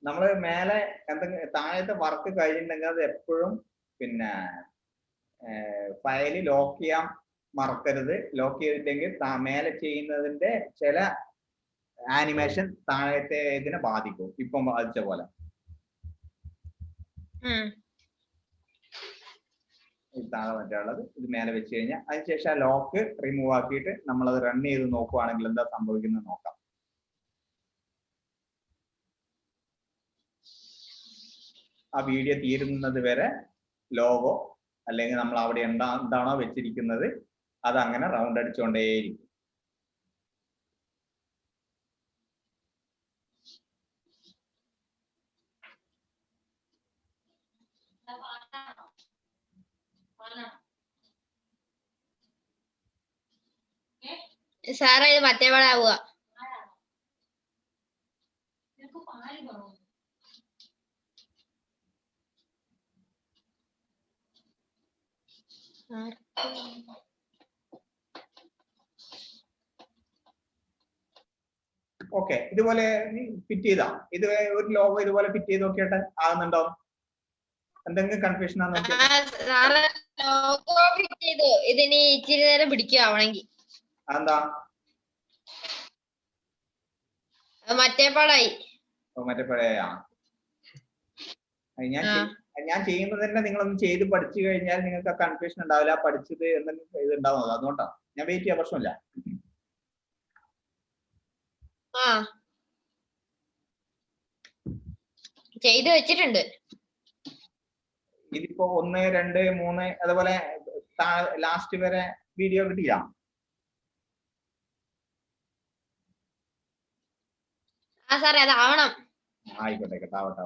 നമ്മൾ മേലെ എന്തെങ്കിലും താഴത്തെ വർക്ക് കഴിഞ്ഞിട്ടുണ്ടെങ്കിൽ അത് എപ്പോഴും പിന്നെ ഫയല് ലോക്ക് ചെയ്യാൻ മറക്കരുത്. ലോക്ക് ചെയ്തിട്ടെങ്കിൽ മേലെ ചെയ്യുന്നതിന്റെ ചില ആനിമേഷൻ താഴത്തെ ഇതിനെ ബാധിക്കും. ഇപ്പം ബാധിച്ച പോലെ താഴെ മറ്റുള്ളത് ഇത് മേലെ വെച്ച് കഴിഞ്ഞാൽ അതിനുശേഷം ആ ലോക്ക് റിമൂവ് ആക്കിയിട്ട് നമ്മളത് റൺ ചെയ്ത് നോക്കുവാണെങ്കിൽ എന്താ സംഭവിക്കുന്നത് നോക്കാം. ആ വീഡിയോ തീരുന്നത് വരെ ലോഗോ അല്ലെങ്കിൽ നമ്മൾ അവിടെ എന്താണോ വെച്ചിരിക്കുന്നത് അത് അങ്ങനെ റൗണ്ട് അടിച്ചുകൊണ്ടേയിരിക്കും. സാറേ ഇത് മറ്റേ പാടാവുക. ഓക്കെ, ഇതുപോലെ ഫിറ്റ് ചെയ്താ ഇത് ഒരു ലോഗോ ഇതുപോലെ ഫിറ്റ് ചെയ്ത് നോക്കിയിട്ട് ആകുന്നുണ്ടോ? എന്തെങ്കിലും കൺഫ്യൂഷൻ ആണോ? സാറേ ലോഗോ ഫിറ്റ് ചെയ്തു. ഇതിനി ഇച്ചിരി നേരം പിടിക്കുക ആവണമെങ്കിൽ. എന്താ മറ്റേ പാടായി. മറ്റേ പഴയ ഞാൻ ചെയ്യുന്നത് തന്നെ നിങ്ങളൊന്ന് ചെയ്ത് പഠിച്ചു കഴിഞ്ഞാൽ നിങ്ങൾക്ക് ആ കൺഫ്യൂഷൻ ഉണ്ടാവില്ല. പഠിച്ചത് എന്തെങ്കിലും ഇതുണ്ടാവും. അതുകൊണ്ടാണ് ഞാൻ വെയിറ്റ് ചെയ്യാൻ, പ്രശ്നമില്ല. ചെയ്ത് വെച്ചിട്ടുണ്ട്. ഇതിപ്പോ 1, 2, 3 അതുപോലെ ലാസ്റ്റ് വരെ വീഡിയോ കിട്ടിയ സാറേ അതാവണം. ആയിക്കോട്ടെ, ആവട്ടെ.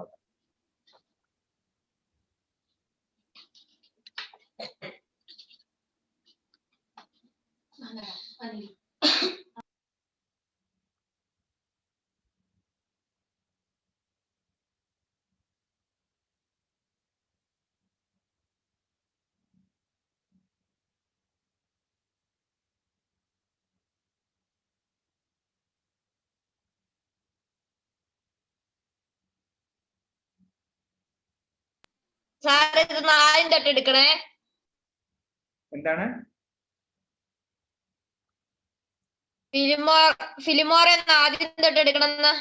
സാറേ ഇത് ആദ്യം തൊട്ട് എടുക്കണേ. എന്താണ് ഫിലിമോറെ ആദ്യം തൊട്ട് എടുക്കണമെന്ന്?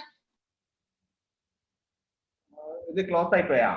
ഇത് ക്ലോസ് ആയി പോയാ?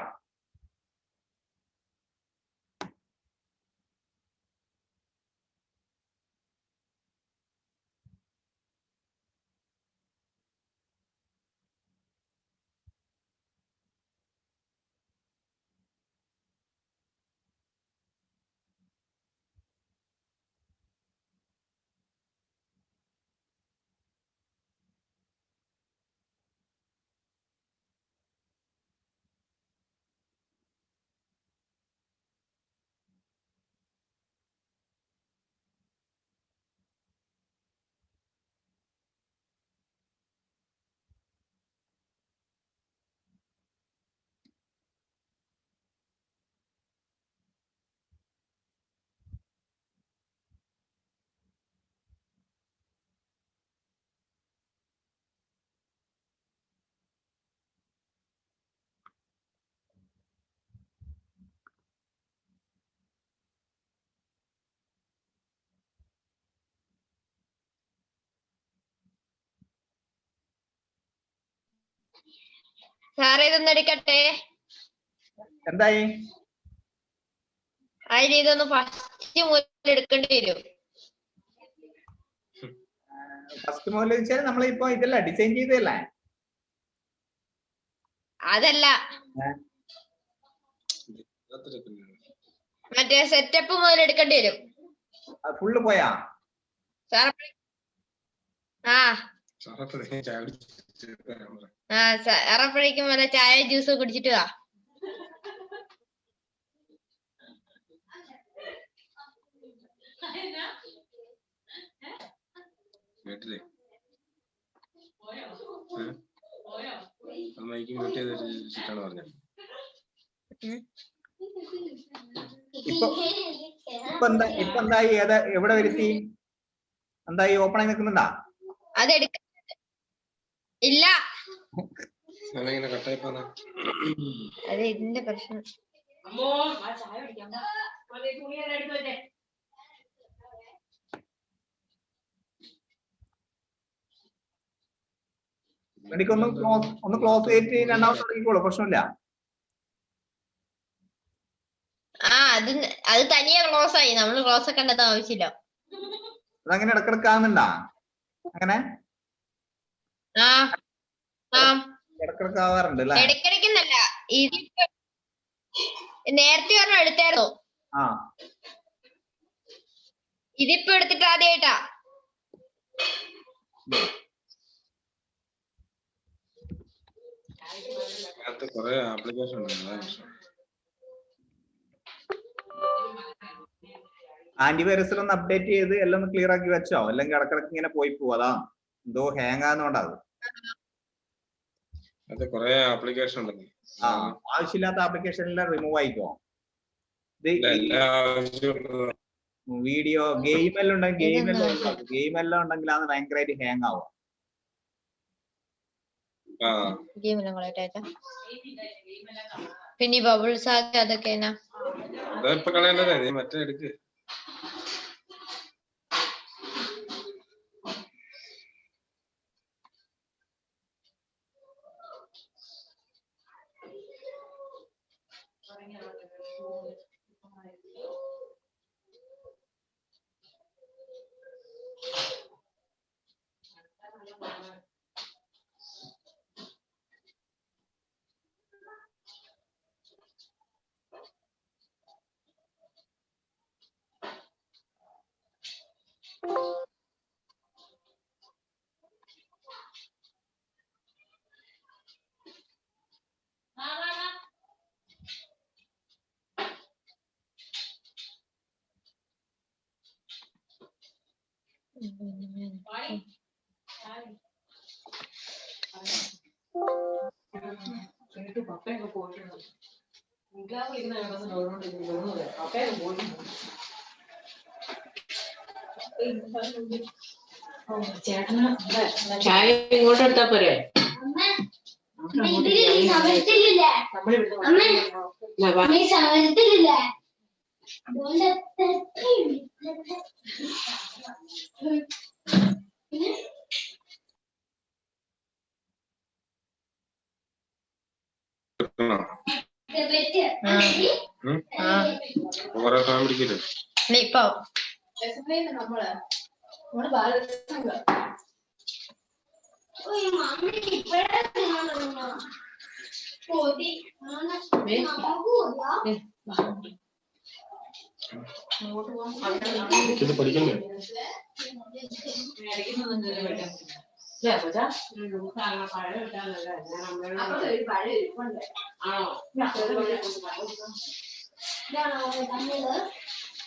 സാറേ ഇതൊന്ന് എടുക്കട്ടെ. എന്തായി? അതിൽ ഇതൊന്ന് ഫസ്റ്റ് മുതൽ എടുക്കേണ്ടി വരും. ഫസ്റ്റ് മുതൽ വെച്ചാൽ നമ്മളിപ്പോ ഇതല്ല ഡിസൈൻ ചെയ്തല്ലേ? അതല്ല, മറ്റേ സെറ്റപ്പ് മുതൽ എടുക്കേണ്ടി വരും. ഫുള്ള് പോയാ? സാറപ്പോഴേക്കും വല്ല ചായ ജ്യൂസ് കുടിച്ചിട്ട് വാ. കേട്ടില്ലേ? പറഞ്ഞത് ഇപ്പൊ എന്തായി? എവിടെ വരുത്തി? എന്തായി? ഓപ്പൺ ആയി നിൽക്കുന്നുണ്ടാ? അതെടുക്ക ഇല്ല, അത് ഇതിന്റെ പ്രശ്നം. എനിക്കൊന്ന് ക്ലോസ് ചെയ്തിട്ട് രണ്ടാമത് തുടങ്ങിക്കോളൂ, പ്രശ്നമില്ല. അത് തനിയെ ക്ലോസ് ആയി. നമ്മള് ക്ലോസ് ഒക്കെ കണ്ടത് ആവശ്യമില്ല. അതങ്ങനെ ഇടക്കിടക്കാവുന്നുണ്ടാ? അങ്ങനെ ഇടക്കിടക്കാവാറുണ്ട് അല്ലേ? ഇടക്കിടക്കുന്നല്ല, ഇതിപ്പോ നേരത്തെ ഒരെണ്ണം എടുത്തായിരുന്നു. ഇതിപ്പോ എടുത്തിട്ട് ആദ്യമായിട്ടാ. കൊറേ ആപ്ലിക്കേഷൻ ഉണ്ട്. ആന്റിവൈറസിലൊന്ന് അപ്ഡേറ്റ് ചെയ്ത് എല്ലാം ഒന്ന് ക്ലിയർ ആക്കി വെച്ചോ, അല്ലെങ്കിൽ ഇടക്കിടക്ക് ഇങ്ങനെ പോയി പോവും. അതാ എന്തോ ഹാങ് ആകുന്നോണ്ടാവും. അത് കുറെ ആപ്ലിക്കേഷൻ ഉണ്ടല്ലോ. ആവശ്യമില്ലാത്ത ആപ്ലിക്കേഷനെല്ലാം റിമൂവ് ആയിക്കോ. എല്ലാ ആവശ്യമുള്ള വീഡിയോ ഗെയിം എല്ലാം ഉണ്ടെങ്കിൽ ഗെയിം എല്ലാം ഉണ്ടെങ്കിലാണ് ഭയങ്കരമായിട്ട് ഹാങ് ആവുക. പിന്നെ ബബിൾസ് ആക്കി അതൊക്കെയാ ഇപ്പൊ കളയേണ്ടതേ, നീ മറ്റേ എടുക്ക്. ചേട്ടന് ചായ ഇങ്ങോട്ട് എടുത്താ പോരെ? കുറെ സമയം പിടിക്കില്ലേ? ഇപ്പൊ ഇത് പഠിക്കണ്ടേ?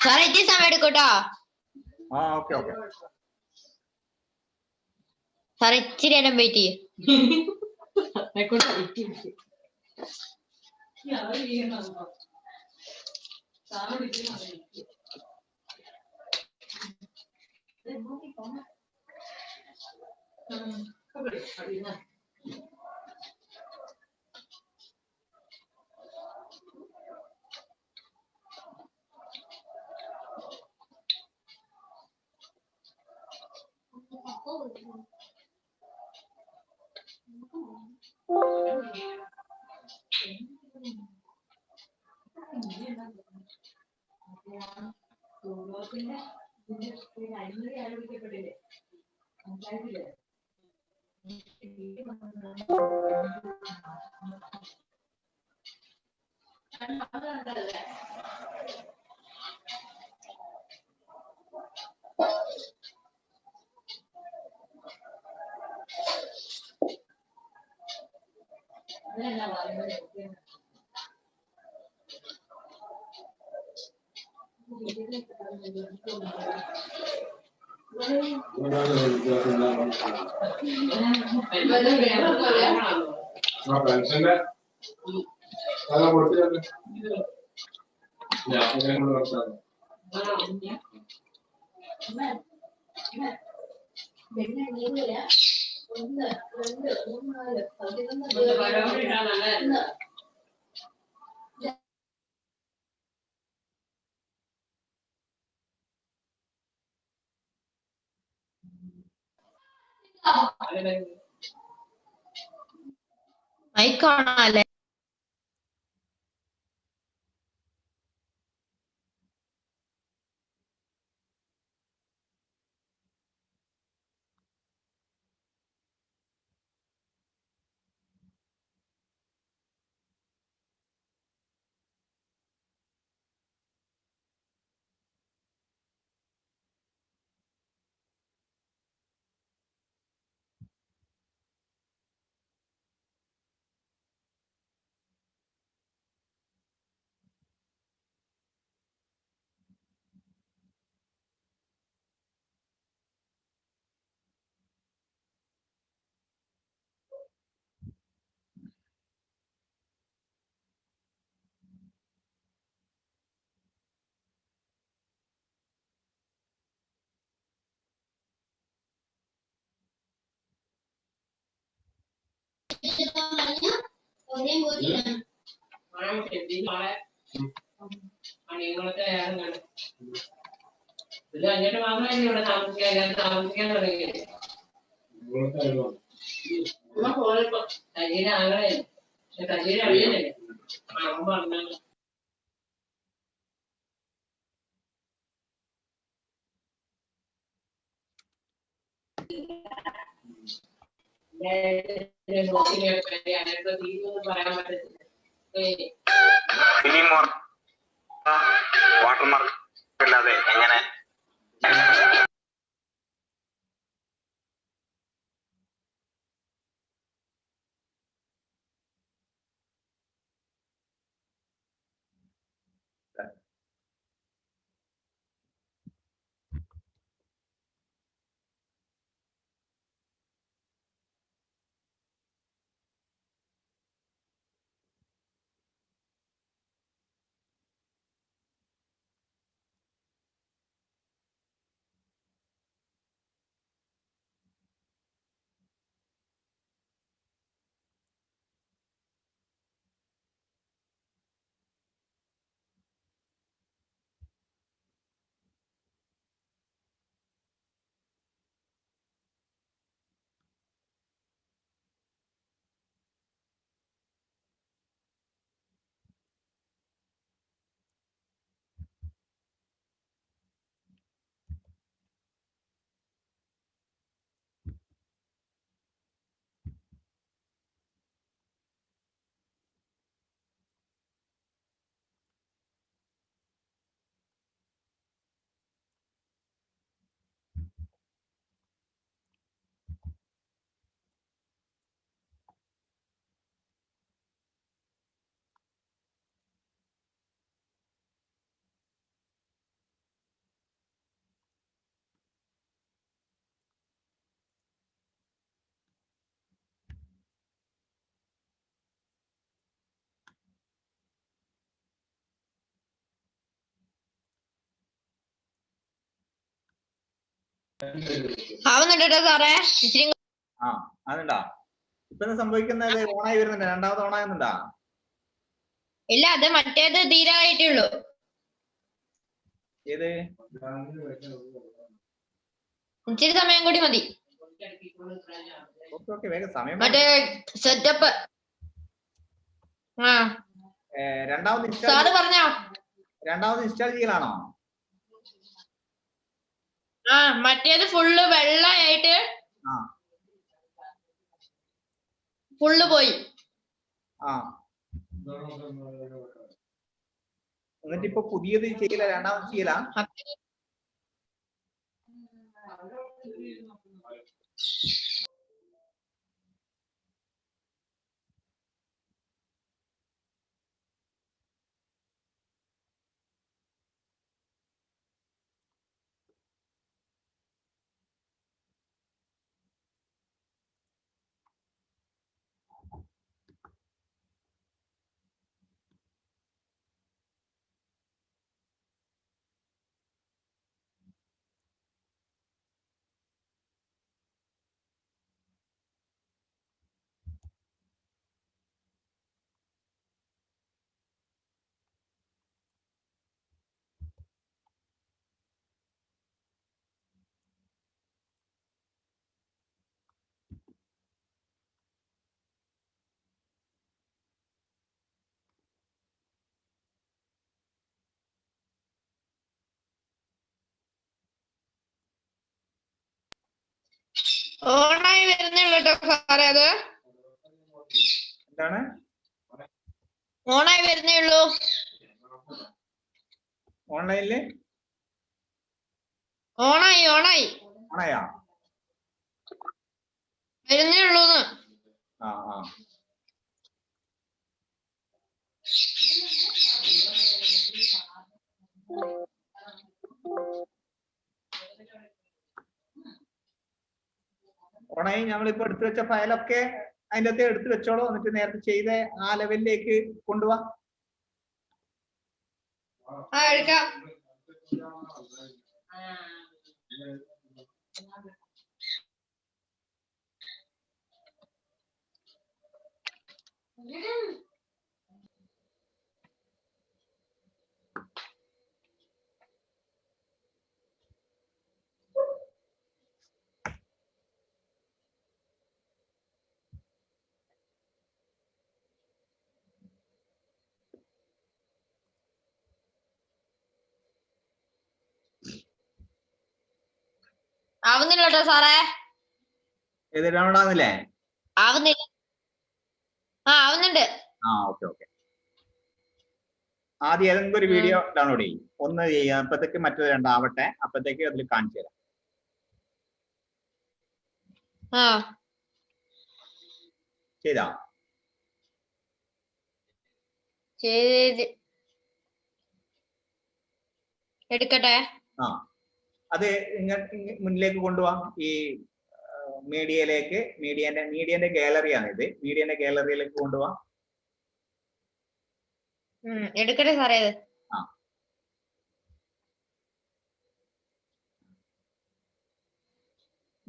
സാറേ ഇത്തിരി സമയം എടുക്കൂട്ടോ. Okay okay. സാറേ ഇച്ചിരി നേരം വെയിറ്റ് ചെയ്യും. മൈക്കാണല്ലേ? ഇത് കഴിഞ്ഞിട്ട് മാത്രമേ ഇവിടെ താമസിക്കാൻ തുടങ്ങിയത്. ഉമ്മ പോയപ്പോ കജീര ആങ്ങളെ കജീര അറിയല്ലേ അമ്മ പറഞ്ഞു. പറയാൻ പറ്റത്തില്ല. വാട്ടർമാർക്ക് ഇല്ലാതെ എങ്ങനെ ആവുന്നുണ്ടോ സാറേ? ഇച്ചിരി ആ അതുണ്ടാ ഇപ്പൊ സംഭവിക്കുന്നത് ഓണായി വരുന്നുണ്ട്. രണ്ടാമത് ഓണാകുന്നുണ്ടാ? ഇല്ല, അത് മറ്റേത് തീരായിട്ടേ ഉള്ളൂ. ഏത്? ഇച്ചിരി സമയം കൂടി മതി. ഓക്കെ വേഗം സമയം. മറ്റേ സെറ്റപ്പ് സാറ് പറഞ്ഞോ. രണ്ടാമത് ഇൻസ്റ്റാൾ ചെയ്യലാണോ? മറ്റേത് ഫുള്ള് വെള്ളയായിട്ട് ഫുള്ള് പോയി. എന്നിട്ട് ഇപ്പൊ പുതിയത് ചെയ്യല, രണ്ടാമത് ചെയ്യല? ഓണായി വരുന്നേ ഉള്ളൂ കേട്ടോ സാറേ. അത് എന്താണ്? ഓണായി വരുന്നേ ഉള്ളൂ. ഓൺലൈനില് ഓണായി ഓണായാ? വരുന്നേ ഉള്ളൂന്ന്. ഓണായി. നമ്മളിപ്പോ എടുത്തു വെച്ച ഫയലൊക്കെ അതിന്റെ അകത്ത് എടുത്തു വെച്ചോളൂ. എന്നിട്ട് നേരത്തെ ചെയ്ത ആ ലെവലിലേക്ക് കൊണ്ടുപോവാ. എടുക്കാം. ആവുന്നില്ല കേട്ടോ സാറേ. ഏത് ഡൗൺലോഡ് ആവുന്നില്ലേ? ആവുന്നില്ല. ആവുന്നുണ്ട്. Okay okay. ആദ്യം ഏതെങ്കിലും ഒരു വീഡിയോ ഡൗൺലോഡ് ചെയ്യും. ഒന്ന് ചെയ്യാം, അപ്പത്തേക്ക് മറ്റൊരു രണ്ടാവട്ടെ, അപ്പത്തേക്ക് അതിൽ കാണിച്ചു തരാം. ചെയ്താ എടുക്കട്ടെ. അത് മുന്നിലേക്ക് കൊണ്ടുപോവാം. ഈ മീഡിയയിലേക്ക്, മീഡിയന്റെ ഗാലറിയാണ് ഇത്. മീഡിയന്റെ ഗാലറിയിലേക്ക് കൊണ്ടുപോവാം. എടുക്കട്ടെ സാറേ.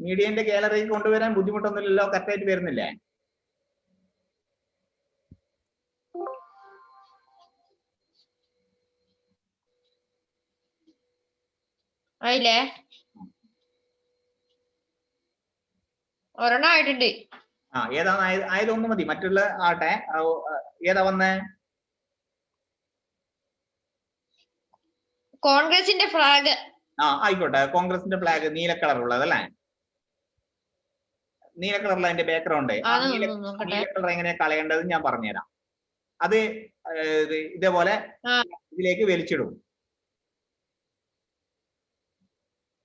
മീഡിയന്റെ ഗാലറിയിൽ കൊണ്ടുവരാൻ ബുദ്ധിമുട്ടൊന്നുമില്ലല്ലോ? കറക്റ്റായിട്ട് വരുന്നില്ലേ? ആയില്ലേ? ഒരെണ്ണം ആയിട്ടുണ്ട്. ഏതാണ് ആയതൊന്നും മതി, മറ്റുള്ള ആട്ടെ. ഏതാ വന്നേ? കോൺഗ്രസിന്റെ ഫ്ലാഗ്. ആയിക്കോട്ടെ. കോൺഗ്രസിന്റെ ഫ്ലാഗ് നീല കളറുള്ളത് അല്ലേ? നീല കളറിൽ അതിന്റെ ബാക്ക്ഗ്രൗണ്ട്. നീല കളർ എങ്ങനെയാ കളയേണ്ടത് ഞാൻ പറഞ്ഞുതരാം. അത് ഇതേപോലെ ഇതിലേക്ക് വലിച്ചിടും.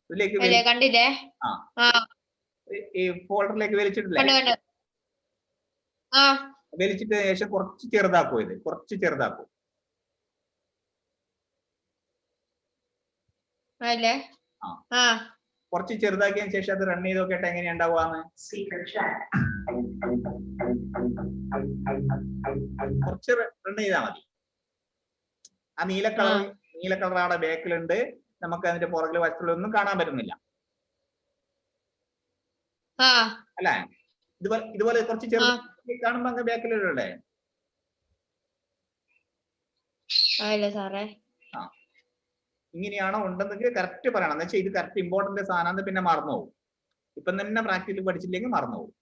ഇതിലേക്ക് കണ്ടില്ലേ? ഈ ഫോൾഡറിലേക്ക് വലിച്ചിട്ടില്ലേ? വലിച്ചിട്ട് ശേഷം കുറച്ച് ചെറുതാക്കും. ഇത് കുറച്ച് ചെറുതാക്കും. കുറച്ച് ചെറുതാക്കിയതിന് ശേഷം അത് റൺ ചെയ്ത് നോക്കിയിട്ട് എങ്ങനെയാ ഉണ്ടാവുകയെന്ന്. കുറച്ച് റൺ ചെയ്താൽ മതി. ആ നീല കളർ അവിടെ ബാക്കിലുണ്ട്. നമുക്ക് അതിന്റെ പുറകിൽ വശത്തുള്ളൊന്നും കാണാൻ പറ്റുന്നില്ല അല്ലേ? ഇതുപോലെ കുറച്ച് ചെറുതാക്കി കാണുമ്പോ അങ്ങ് ബാക്കിലുള്ളേ. ഇങ്ങനെയാണോ ഉണ്ടെന്നെങ്കിൽ കറക്റ്റ് പറയണം. എന്ന് വെച്ചാൽ ഇത് കറക്റ്റ് ഇമ്പോർട്ടന്റ് സാധനം, പിന്നെ മറന്നു പോകും. ഇപ്പം തന്നെ പ്രാക്ടിക്കൽ പഠിച്ചില്ലെങ്കിൽ മറന്നു പോകും.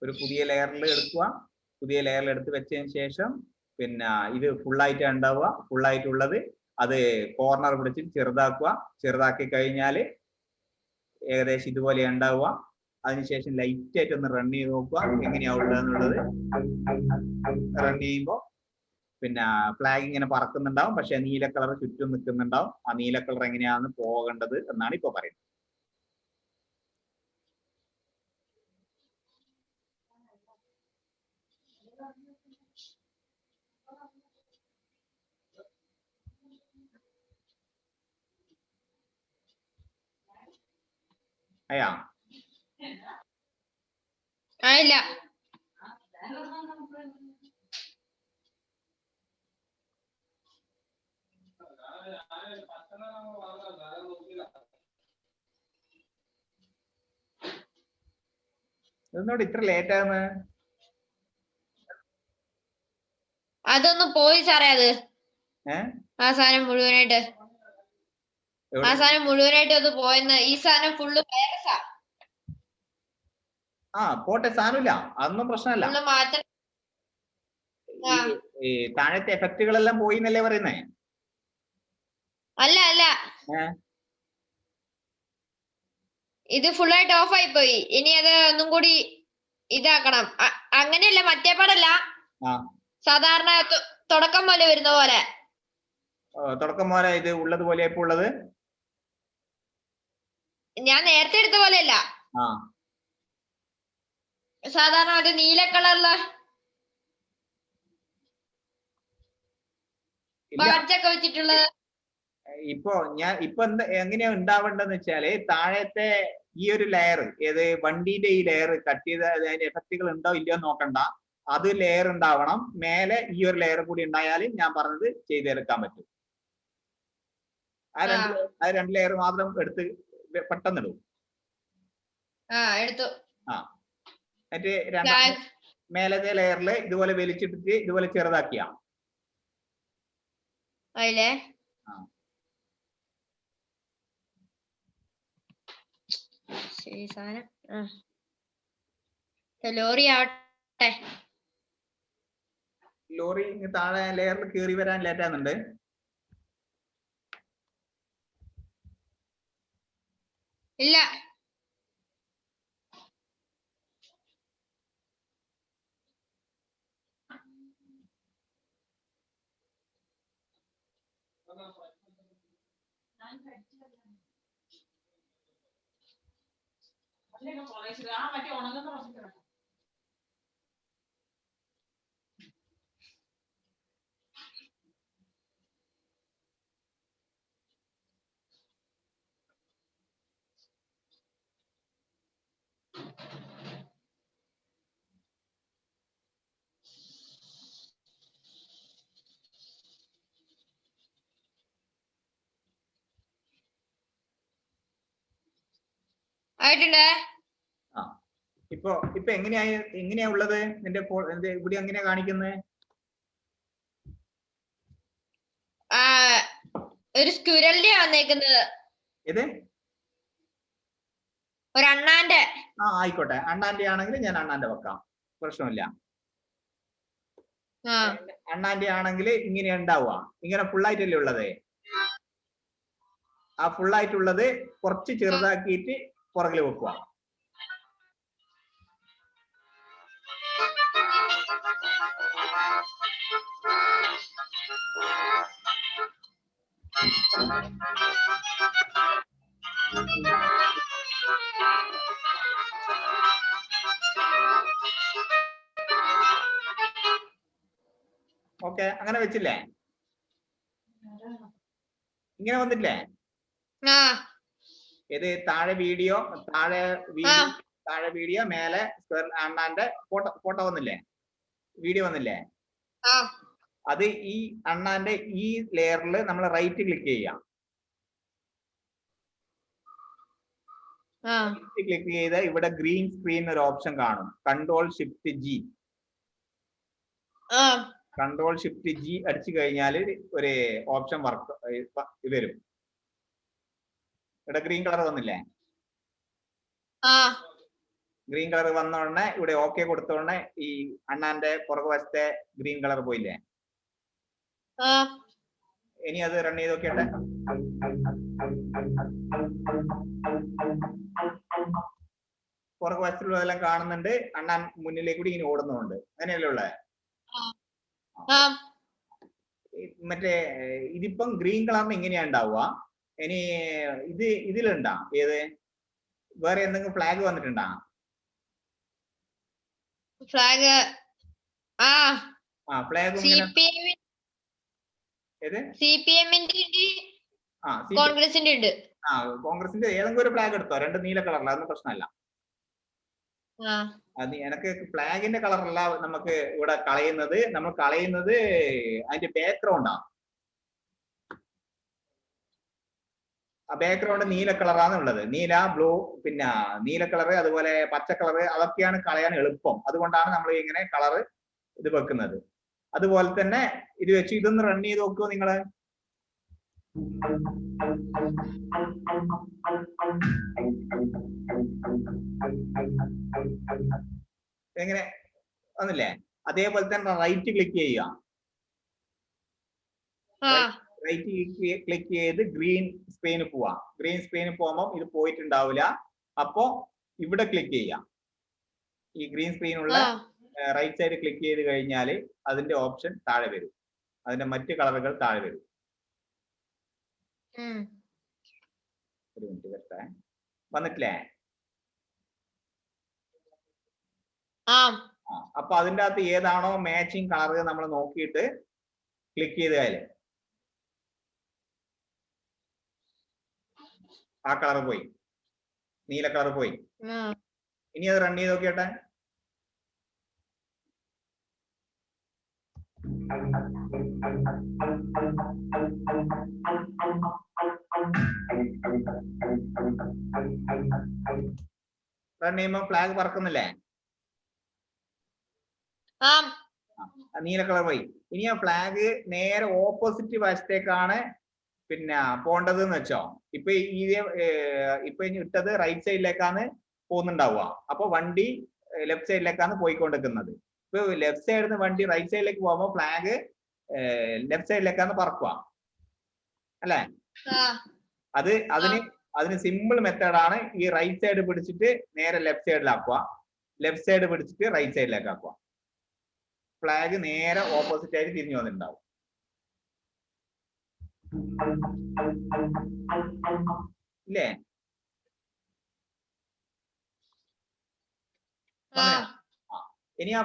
ഒരു പുതിയ ലെയറിൽ എടുക്കുക. പുതിയ ലെയറിൽ എടുത്ത് വെച്ചതിന് ശേഷം പിന്നെ ഇത് ഫുള്ളായിട്ട് ഉണ്ടാവുക. ഫുള്ളായിട്ടുള്ളത് അത് കോർണർ പിടിച്ച് ചെറുതാക്കുക. ചെറുതാക്കി കഴിഞ്ഞാൽ ഏകദേശം ഇതുപോലെ ഉണ്ടാവുക. അതിനുശേഷം ലൈറ്റ് ആയിട്ട് ഒന്ന് റൺ ചെയ്ത് നോക്കുക എങ്ങനെയാ ഉള്ളതെന്നുള്ളത്. റൺ ചെയ്യുമ്പോൾ പിന്നെ ഫ്ലാഗ് ഇങ്ങനെ പറക്കുന്നുണ്ടാവും, പക്ഷെ നീല കളർ ചുറ്റും നിൽക്കുന്നുണ്ടാവും. ആ നീല കളർ എങ്ങനെയാണ് പോകേണ്ടത് എന്നാണ് ഇപ്പൊ പറയുന്നത്. ആയില്ല. ഇതെന്നോട് ഇത്ര ലേറ്റ് ആകുന്നത്? അതൊന്ന് പോയി സാറേ. അത് ആ സാധനം മുഴുവനായിട്ട് അത് പോയെന്ന്. ഈ സാധനം ഫുള്ള് വൈറസാ. പോട്ടെ, സാരമില്ല, അതൊന്നും പ്രശ്നമല്ല. ഈ താഴത്തെ എഫക്റ്റുകളെല്ലാം പോയി എന്നല്ലേ പറയുന്നേ? അല്ല, ഇത് ഫുള്ളായിട്ട് ഓഫ് ആയി പോയി. ഇനി അത് ഒന്നും കൂടി ഇതാക്കണം. അങ്ങനെയല്ല, മറ്റേ പാടല്ല, സാധാരണ തുടക്കം പോലെ വരുന്ന പോലെ. തുടക്കം പോലെ ഇത് ഉള്ളത് പോലെ ഇപ്പൊ ഉള്ളത്. ഞാൻ നേരത്തെ എടുത്ത പോലെയല്ല, സാധാരണ ഒരു നീല കളറില് ബാഡ്ജൊക്കെ വെച്ചിട്ടുള്ളത്. ഇപ്പൊ എങ്ങനെയാ ഉണ്ടാവേണ്ടതെന്ന് വെച്ചാല്, താഴത്തെ ഈ ഒരു ലെയർ, ഏത് വണ്ടിന്റെ ഈ ലെയർ കട്ട് ചെയ്ത് അതിന്റെ എഫക്റ്റുകൾ ഉണ്ടോ ഇല്ലയോ നോക്കണ്ട. അത് ലെയർ ഉണ്ടാവണം. മേലെ ഈ ഒരു ലെയർ കൂടി ഉണ്ടായാൽ ഞാൻ പറഞ്ഞത് ചെയ്തെടുക്കാൻ പറ്റും. ആ രണ്ട് ലെയർ മാത്രം എടുത്ത് പെട്ടെന്ന് ഇടും. എടുത്തു. എന്നിട്ട് രണ്ടാമത്തെ മേലത്തെ ലെയറിൽ ഇതുപോലെ വലിച്ചിട്ടിട്ട് ഇതുപോലെ ചെറുതാക്കിയ അതിലെ ശരി സാധനം. ലോറി ആവട്ടെ. ലോറി താഴെ ലെയറിൽ കയറി വരാൻ ലേറ്റ് ആകുന്നുണ്ട്. ഇല്ല, ആയിട്ടുണ്ട്. ഇപ്പൊ എങ്ങനെയാ ഉള്ളത്? നിന്റെ ഇവിടെ എങ്ങനെയാ കാണിക്കുന്നത്? ഒരു സ്ക്വിരലിന്റെ വന്നേക്കുന്നത്. ഇത് ഒരു അണ്ണാന്റെ. ആയിക്കോട്ടെ, അണ്ണാന്റെ ആണെങ്കിൽ ഞാൻ അണ്ണാന്റെ വെക്കാം, പ്രശ്നമില്ല. അണ്ണാന്റെ ആണെങ്കിൽ ഇങ്ങനെ ഉണ്ടാവുക, ഇങ്ങനെ ഫുള്ളായിട്ടല്ലേ ഉള്ളത്. ആ ഫുള്ളായിട്ടുള്ളത് കുറച്ച് ചെറുതാക്കിയിട്ട് പുറകിൽ വെക്കുക. ഓക്കെ, അങ്ങനെ വെച്ചില്ലേ? ഇങ്ങനെ വന്നിട്ടില്ലേ? ഇത് താഴെ വീഡിയോ, മേലെ അണ്ണാന്റെ ഫോട്ടോ വന്നില്ലേ? വീഡിയോ വന്നില്ലേ? അത് ഈ അണ്ണാന്റെ ഈ ലെയറിൽ നമ്മൾ റൈറ്റ് ക്ലിക്ക് ചെയ്യാം. ക്ലിക്ക് ചെയ്ത് ഇവിടെ ഗ്രീൻ സ്ക്രീൻ ഒരു ഓപ്ഷൻ കാണും. കൺട്രോൾ ഷിഫ്റ്റ് ജി അടിച്ചു കഴിഞ്ഞാൽ ഒരു ഓപ്ഷൻ വർക്ക് വരും. ഇവിടെ ഗ്രീൻ കളർ വന്നില്ലേ? ഗ്രീൻ കളർ വന്ന ഉടനെ ഇവിടെ ഓക്കെ കൊടുത്ത ഉടനെ ഈ അണ്ണാന്റെ പുറകുവശത്തെ ഗ്രീൻ കളർ പോയില്ലേ? ഇനി അത് റൺ ചെയ്ത് നോക്കിയട്ടെ. പുറകുവശത്തുള്ളതെല്ലാം കാണുന്നുണ്ട്, അണ്ണാൻ മുന്നിലേക്ക് കൂടി ഇങ്ങനെ ഓടുന്നുണ്ട്. അങ്ങനെയല്ലേ ഉള്ളത്? മറ്റേ ഇതിപ്പം ഗ്രീൻ കളറിന് ഇങ്ങനെയാ ഉണ്ടാവുക. ഇനി ഇതിലുണ്ടാ ഏത് വേറെ എന്തെങ്കിലും ഫ്ലാഗ് വന്നിട്ടുണ്ടാ? ഫ്ലാഗ് കോൺഗ്രസിന്റെ ഏതെങ്കിലും ഒരു ഫ്ലാഗ് എടുത്തോ, രണ്ട് നീല കളറില്ല, അതൊന്നും പ്രശ്നമല്ല. അത് എനിക്ക് ഫ്ലാഗിന്റെ കളറല്ല നമുക്ക് ഇവിടെ കളയുന്നത്. നമ്മൾ കളയുന്നത് അതിന്റെ ബാക്ക്ഗ്രൗണ്ടാണ്. ആ ബാക്ക്ഗ്രൗണ്ട് നീല കളറാണ് ഉള്ളത്. നീല, ബ്ലൂ, പിന്നെ നീല കളറ്, അതുപോലെ പച്ച കളറ്, അതൊക്കെയാണ് കളയാൻ എളുപ്പം. അതുകൊണ്ടാണ് നമ്മൾ ഇങ്ങനെ കളറ് ഇത് വെക്കുന്നത്. അതുപോലെ തന്നെ ഇത് വെച്ച് ഇതൊന്ന് റൺ ചെയ്ത് നോക്കുമോ നിങ്ങള്? എങ്ങനെ വന്നില്ലേ? അതേപോലെ തന്നെ റൈറ്റ് ക്ലിക്ക് ചെയ്യുക. റൈറ്റ് ക്ലിക്ക് ചെയ്ത് ഗ്രീൻ സ്ക്രീന് പോവാ. ഗ്രീൻ സ്ക്രീന് പോകുമ്പോൾ ഇത് പോയിട്ടുണ്ടാവില്ല. അപ്പോ ഇവിടെ ക്ലിക്ക് ചെയ്യാം. ഈ ഗ്രീൻ സ്ക്രീനുള്ള റൈറ്റ് സൈഡ് ക്ലിക്ക് ചെയ്ത് കഴിഞ്ഞാൽ അതിന്റെ ഓപ്ഷൻ താഴെ വരും. അതിന്റെ മറ്റ് കളറുകൾ താഴെ വരും. ഒരു മിനിറ്റ് വരട്ടെ. വന്നിട്ടില്ലേ? അപ്പൊ അതിൻ്റെ അകത്ത് ഏതാണോ മാച്ചിങ് കളർ നമ്മൾ നോക്കിയിട്ട് ക്ലിക്ക് ചെയ്ത് കഴിഞ്ഞാൽ ആ കളർ പോയി, നീല കളർ പോയി. ഇനി അത് റൺ ചെയ്ത് നോക്കിയട്ടെ. റൺ ചെയ്യുമ്പോൾ ഫ്ലാഗ് പറക്കുന്നില്ലേ? ആ നീല കളർ പോയി. ഇനി ആ ഫ്ലാഗ് നേരെ ഓപ്പോസിറ്റ് വശത്തേക്കാണ് പിന്നെ പോണ്ടത് എന്ന് വെച്ചോ. ഇപ്പൊ ഇപ്പൊ ഇനി ഇട്ടത് റൈറ്റ് സൈഡിലേക്കാണ് പോകുന്നുണ്ടാവുക. അപ്പൊ വണ്ടി ലെഫ്റ്റ് സൈഡിലേക്കാണ് പോയിക്കൊണ്ടിരിക്കുന്നത്. ഇപ്പൊ ലെഫ്റ്റ് സൈഡിൽ നിന്ന് വണ്ടി റൈറ്റ് സൈഡിലേക്ക് പോകുമ്പോൾ ഫ്ലാഗ് ലെഫ്റ്റ് സൈഡിലേക്കാണ് പറക്കുക അല്ലെ? അതിന് സിമ്പിൾ മെത്തേഡാണ് ഈ റൈറ്റ് സൈഡ് പിടിച്ചിട്ട് നേരെ ലെഫ്റ്റ് സൈഡിലാക്കുക, ലെഫ്റ്റ് സൈഡ് പിടിച്ചിട്ട് റൈറ്റ് സൈഡിലേക്ക് ആക്കുക. ഫ്ലാഗ് നേരെ ഓപ്പോസിറ്റ് ആയിട്ട് തിരിഞ്ഞു വന്നിട്ടുണ്ടാവും. ഇല്ലേ? ഇനി ആ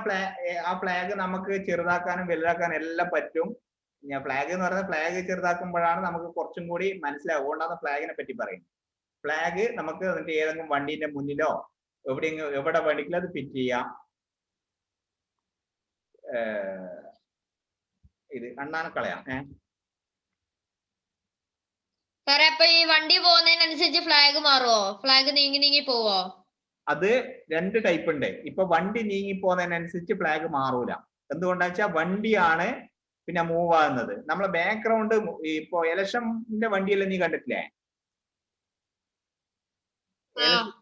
ഫ്ലാഗ് നമുക്ക് ചെറുതാക്കാനും വലുതാക്കാനും എല്ലാം പറ്റും. ഞാൻ ഫ്ലാഗ് എന്ന് പറയുന്നത് ഫ്ലാഗ് ചെറുതാക്കുമ്പോഴാണ് നമുക്ക് കുറച്ചും കൂടി മനസ്സിലാവും. അതുകൊണ്ടാണ് ഫ്ലാഗിനെ പറ്റി പറയുന്നത്. ഫ്ലാഗ് നമുക്ക് എന്നിട്ട് ഏതെങ്കിലും വണ്ടീന്റെ മുന്നിലോ എവിടെ വേണമെങ്കിലും അത് ഫിറ്റ് ചെയ്യാം. ഇത് അണ്ണാനെ കളയാം. സാറേ അപ്പൊ ഈ വണ്ടി പോകുന്നതിനനുസരിച്ച് ഫ്ലാഗ് മാറുമോ? ഫ്ലാഗ് നീങ്ങി നീങ്ങി പോവോ? അത് രണ്ട് ടൈപ്പ് ഉണ്ട്. ഇപ്പൊ വണ്ടി നീങ്ങി പോകുന്നതിനനുസരിച്ച് ഫ്ലാഗ് മാറൂല. എന്തുകൊണ്ടാ വെച്ചാൽ വണ്ടിയാണ് പിന്നെ മൂവ് ആകുന്നത്. നമ്മളെ ബാക്ക്ഗ്രൗണ്ട് ഇപ്പൊ ഇലക്ഷന്റെ വണ്ടിയെല്ലാം നീ കണ്ടിട്ടില്ലേ?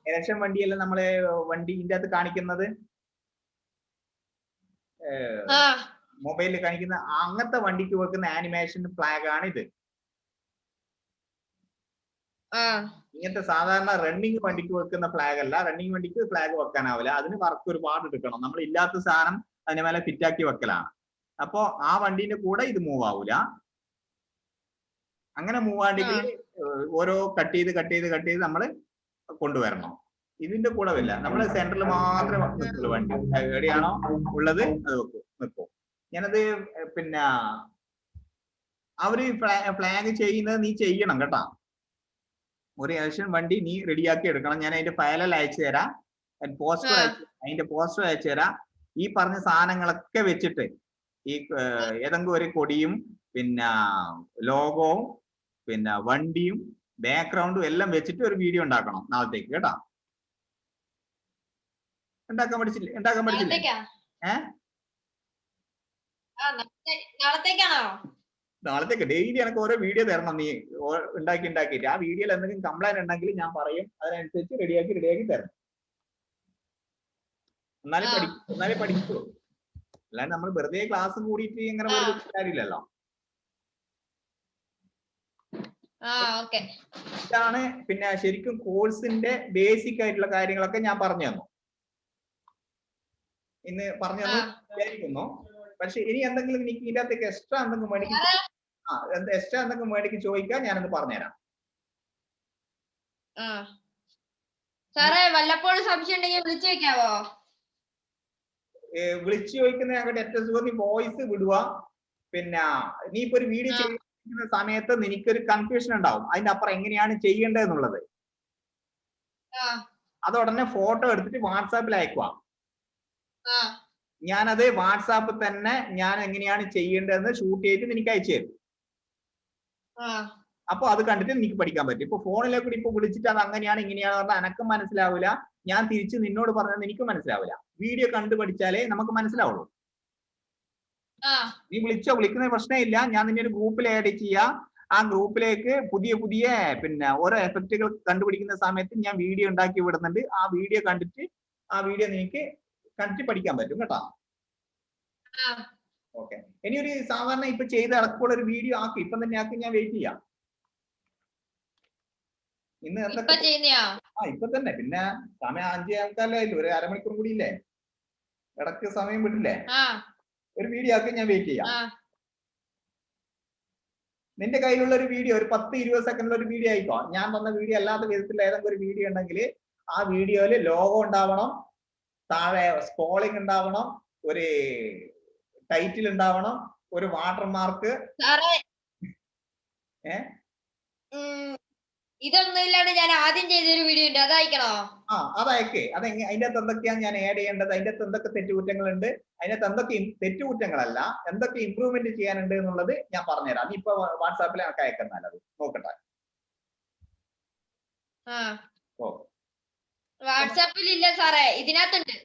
ഇലക്ഷൻ വണ്ടിയെല്ലാം നമ്മള് വണ്ടിന്റെ അകത്ത് കാണിക്കുന്നത് മൊബൈലിൽ കാണിക്കുന്ന അങ്ങനത്തെ വണ്ടിക്ക് വെക്കുന്ന ആനിമേഷൻ ഫ്ലാഗ് ആണ് ഇത്. ഇങ്ങനത്തെ സാധാരണ റണ്ണിങ് വണ്ടിക്ക് വെക്കുന്ന ഫ്ലാഗ് അല്ല. റണ്ണിങ് വണ്ടിക്ക് ഫ്ലാഗ് വെക്കാനാവില്ല. അതിന് വർക്ക് ഒരുപാട് എടുക്കണം. നമ്മൾ ഇല്ലാത്ത സാധനം അതിന് മേലെ ഫിറ്റാക്കി വെക്കലാണ്. അപ്പോ ആ വണ്ടീന്റെ കൂടെ ഇത് മൂവ് ആവൂല. അങ്ങനെ മൂവ് ആണെങ്കിൽ ഓരോ കട്ട് ചെയ്ത് നമ്മൾ കൊണ്ടുവരണം. ഇതിന്റെ കൂടെ വരില്ല. നമ്മൾ സെന്ററിൽ മാത്രമേ നിൽക്കുള്ളൂ. വണ്ടി എവിടെയാണോ ഉള്ളത് അത് നിൽക്കും. ഞാനത് പിന്നെ അവര് ഫ്ലാഗ് ചെയ്യുന്നത് നീ ചെയ്യണം കേട്ടാ. ഒരു ഇലക്ഷൻ വണ്ടി നീ റെഡിയാക്കി എടുക്കണം. ഞാൻ അതിന്റെ ഫയലെല്ലാം അയച്ചു തരാം. അതിന്റെ പോസ്റ്റർ അയച്ചു തരാം. ഈ പറഞ്ഞ സാധനങ്ങളൊക്കെ വെച്ചിട്ട് ഈ ഏതെങ്കിലും ഒരു കൊടിയും പിന്നെ ലോഗോവും പിന്നെ വണ്ടിയും ബാക്ക്ഗ്രൗണ്ടും എല്ലാം വെച്ചിട്ട് ഒരു വീഡിയോ ഉണ്ടാക്കണം നാളത്തേക്ക് കേട്ടാ. ഉണ്ടാക്കാൻ പഠിച്ചില്ലേ? നാളത്തേക്ക് ഡെയിലി എനിക്ക് ഓരോ വീഡിയോ തരണം. നീ ഉണ്ടാക്കിയിട്ട് ആ വീഡിയോയിൽ എന്തെങ്കിലും കംപ്ലൈന്റ് ഉണ്ടെങ്കിൽ ഞാൻ പറയും. അതിനനുസരിച്ച് റെഡിയാക്കി തരണം. എന്നാലേ പഠിക്കൂ. അല്ലാതെ നമ്മൾ വെറുതെ ക്ലാസ് കൂടിയിട്ട് ഇങ്ങനെ കാര്യമില്ലല്ലോ. ഇതാണ് പിന്നെ ശരിക്കും കോഴ്സിന്റെ ബേസിക് ആയിട്ടുള്ള കാര്യങ്ങളൊക്കെ ഞാൻ പറഞ്ഞു തന്നു. ഇന്ന് പറഞ്ഞു തന്നു വിചാരിക്കുന്നു. പക്ഷെ ഇനി എന്തെങ്കിലും എനിക്ക് ഇതിന്റെ അകത്തേക്ക് എക്സ്ട്രാ എന്തെങ്കിലും മേടിക്ക് ചോദിക്കാൻ ഞാനത് പറഞ്ഞുതരാം. വല്ലപ്പോഴും സംശയം ഉണ്ടെങ്കിൽ വിളിച്ചു വെക്കാവോ? വിളിച്ചു ചോദിക്കുന്ന ഞങ്ങളുടെ ഏറ്റവും സുഖം നീ വോയിസ് വിടുക. പിന്നെ നീ ഇപ്പൊ ഒരു വീഡിയോ ചെയ്യുന്ന സമയത്ത് നിനക്കൊരു കൺഫ്യൂഷൻ ഉണ്ടാവും. അതിന്റെ അപ്പുറം എങ്ങനെയാണ് ചെയ്യേണ്ടത് എന്നുള്ളത്. അത് ഉടനെ ഫോട്ടോ എടുത്തിട്ട് വാട്സാപ്പിൽ അയക്കുക. ഞാനത് വാട്സാപ്പിൽ തന്നെ ഞാൻ എങ്ങനെയാണ് ചെയ്യേണ്ടതെന്ന് ഷൂട്ട് ചെയ്തിട്ട് നിനക്ക് അയച്ചു തരും. അപ്പൊ അത് കണ്ടിട്ട് നിനക്ക് പഠിക്കാൻ പറ്റും. ഇപ്പൊ ഫോണിലേക്ക് കൂടി ഇപ്പൊ വിളിച്ചിട്ട് അത് അങ്ങനെയാണ് ഇങ്ങനെയാണ് പറഞ്ഞാൽ എനക്കും മനസ്സിലാവില്ല. ഞാൻ തിരിച്ച് നിന്നോട് പറഞ്ഞത് എനിക്ക് മനസ്സിലാവില്ല. വീഡിയോ കണ്ടു പഠിച്ചാലേ നമുക്ക് മനസ്സിലാവുള്ളൂ. നീ വിളിക്കുന്ന പ്രശ്നമില്ല. ഞാൻ നിന്നെ ഒരു ഗ്രൂപ്പിൽ ആഡ് ചെയ്യാം. ആ ഗ്രൂപ്പിലേക്ക് പുതിയ പിന്നെ ഓരോ എഫക്റ്റുകൾ കണ്ടുപിടിക്കുന്ന സമയത്ത് ഞാൻ വീഡിയോ ഉണ്ടാക്കി വിടുന്നുണ്ട്. ആ വീഡിയോ കണ്ടിട്ട് നിനക്ക് കണ്ടിട്ട് പഠിക്കാൻ പറ്റും കേട്ടോ. ഓക്കെ. ഇനി ഒരു സാധാരണ ഇപ്പൊ ചെയ്ത് ഇറക്കുള്ള ഒരു വീഡിയോ ആക്കി ഇപ്പം തന്നെ ആക്കി. ഞാൻ വെയിറ്റ് ചെയ്യാം. ഇന്ന് ഇപ്പൊ തന്നെ. പിന്നെ സമയം 5:45 ഒരു അരമണിക്കൂർ കൂടി ഇല്ലേ? ഇടക്ക് സമയം വിട്ടില്ലേ? ഒരു വീഡിയോ ആക്കി ഞാൻ വെയിറ്റ് ചെയ്യാം. നിന്റെ കയ്യിലുള്ള ഒരു വീഡിയോ ഒരു 10-20 സെക്കൻഡിൽ ഒരു വീഡിയോ ആയിക്കോ. ഞാൻ തന്ന വീഡിയോ അല്ലാത്ത വിധത്തിൽ ഏതെങ്കിലും ഒരു വീഡിയോ ഉണ്ടെങ്കിൽ ആ വീഡിയോയില് ലോഗോ ഉണ്ടാവണം, താഴെ സ്ക്രോളിംഗ് ഉണ്ടാവണം, ഒരു ടൈറ്റിൽ ഉണ്ടാവണം, ഒരു വാട്ടർമാർക്ക്. ഇതൊന്നും ഇല്ലാണ്ട് ഞാൻ ആദ്യം ചെയ്തൊരു വീഡിയോ ഉണ്ട്, അതയക്കണോ? അതയക്കേ. അതിന്റെ അകത്ത് എന്തൊക്കെയാണ് ഞാൻ ആഡ് ചെയ്യേണ്ടത്, അതിന്റെ അകത്ത് എന്തൊക്കെ തെറ്റുകുറ്റങ്ങളുണ്ട്, അതിനകത്ത് എന്തൊക്കെ തെറ്റുകുറ്റങ്ങളല്ല എന്തൊക്കെ ഇമ്പ്രൂവ്മെന്റ് ചെയ്യാനുണ്ട് എന്നുള്ളത് ഞാൻ പറഞ്ഞുതരാം. നീ ഇപ്പൊ വാട്സാപ്പിൽ എനിക്ക് അയക്കുന്നല്ല, അത് നോക്കട്ടെ. ഓ വാട്സാപ്പിൽ ഇല്ല സാറേ, ഇതിനകത്തുണ്ട്.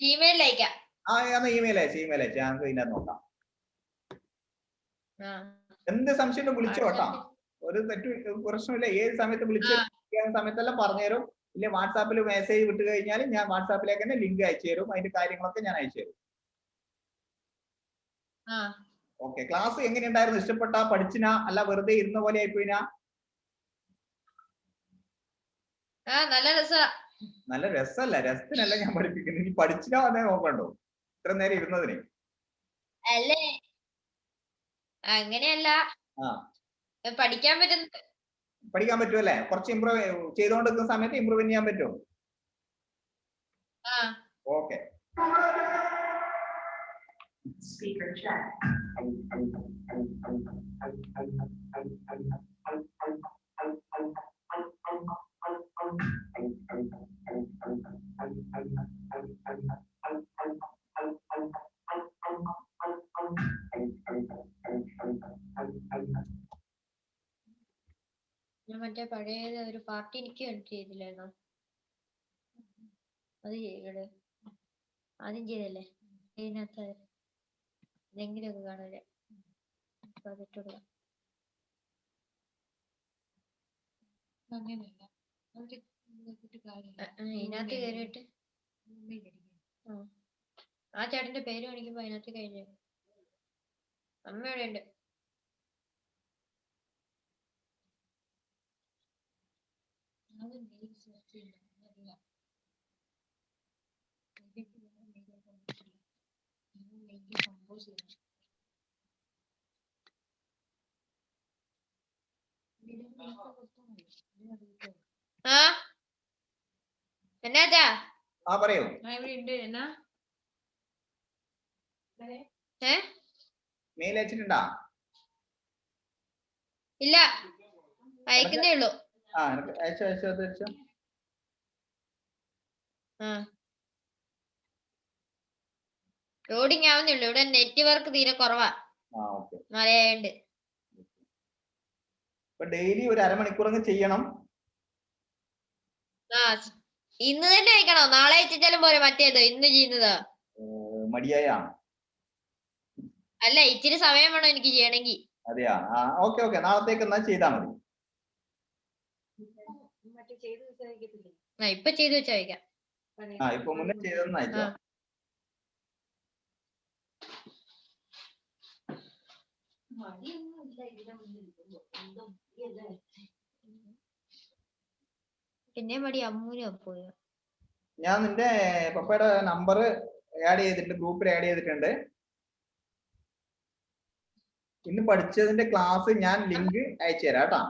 ജിമെയിൽ അയക്കാം. ആ എന്നാ ഇമെയിൽ അയച്ചു ഞങ്ങൾക്ക് ഇതിനകത്ത് നോക്കാം. ആ. എന്ത് സംശയം വിളിച്ചോ കേട്ടാ, ഒരു തെറ്റ് പ്രശ്നമില്ല. ഏത് സമയത്ത് വിളിച്ച് സമയത്തെല്ലാം പറഞ്ഞുതരും. ഇല്ല വാട്സാപ്പിൽ മെസ്സേജ് വിട്ട് കഴിഞ്ഞാൽ ഞാൻ വാട്സാപ്പിലേക്ക് തന്നെ ലിങ്ക് അയച്ചു തരും, അതിന്റെ കാര്യങ്ങളൊക്കെ ഞാൻ അയച്ചു തരും. ഓക്കെ, ക്ലാസ് എങ്ങനെയുണ്ടായിരുന്നു? ഇഷ്ടപ്പെട്ടാ? പഠിച്ചിനാ? അല്ല വെറുതെ ഇരുന്ന പോലെ ആയിപ്പോയിനാ? നല്ല രസമല്ല, രസത്തിനല്ല ഞാൻ പഠിപ്പിക്കുന്നത്. ഇനി പഠിച്ചിനാ വന്നേ നോക്കണ്ടോ ഇത്ര നേരം ഇരുന്നതിന്? അല്ലേ അങ്ങനെയല്ല, പഠിക്കാൻ പറ്റുമല്ലേ? കുറച്ച് ഇമ്പ്രൂവ് ചെയ്തുകൊണ്ടിരിക്കുന്ന സമയത്ത് ഇമ്പ്രൂവ് ചെയ്യാൻ പറ്റുമോ? ഓക്കെ. Speaker check. ഞാൻ മറ്റേ പഴയ ഒരു പാർട്ടി എനിക്ക് ചെയ്തില്ലായിരുന്നോ? അത് ചെയ്യടെ ആദ്യം ചെയ്തല്ലേ, ഇതിനകത്ത് എന്തെങ്കിലുമൊക്കെ കാണൂലേ, അതിട്ടുള്ള ഇതിനകത്ത് കയറിയിട്ട് ആ ചേട്ടന്റെ പേര് കാണിക്കുമ്പോ അതിനകത്ത് കഴിഞ്ഞു. അമ്മ ഇവിടെ ഉണ്ട്. എന്നാച്ചാ? പറയൂ. മെയിൽ അയച്ചിട്ടുണ്ടാ? ഇല്ല, അയക്കുന്നേ ഉള്ളൂ. ലോഡിങ് ആവുന്നേ ഉള്ളൂ. ഇവിടെ നെറ്റ്വർക്ക് തീരെ കുറവാ, മഴയായോണ്ട്. ഡെയിലി ഒരു അരമണിക്കൂറൊക്കെ ചെയ്യണം. ഇന്ന് തന്നെ അയക്കണോ? നാളെ അയച്ചാലും പോരെ? മറ്റേത് ഇന്ന് ചെയ്യുന്നത് മടിയായ? അല്ല, ഇച്ചിരി സമയം വേണം എനിക്ക് ചെയ്യണമെങ്കിൽ. അതെയാ? ഓക്കെ ഓക്കെ, നാളത്തേക്ക് എന്നാ ചെയ്താ മതി. ഇപ്പൊ ചെയ്ത് വെച്ചാ അയക്കാം. ഇപ്പൊ മുന്നേ ചെയ്തെന്ന് അയച്ചോ. പിന്നെ മടി അമ്മൂനും പോയോ? ഞാൻ നിന്റെ പപ്പയുടെ നമ്പർ ആഡ് ചെയ്തിട്ടുണ്ട്, ഗ്രൂപ്പിൽ ആഡ് ചെയ്തിട്ടുണ്ട്. ഇന്ന് പഠിച്ചതിന്റെ ക്ലാസ് ഞാൻ ലിങ്ക് അയച്ചു തരാം കേട്ടാ.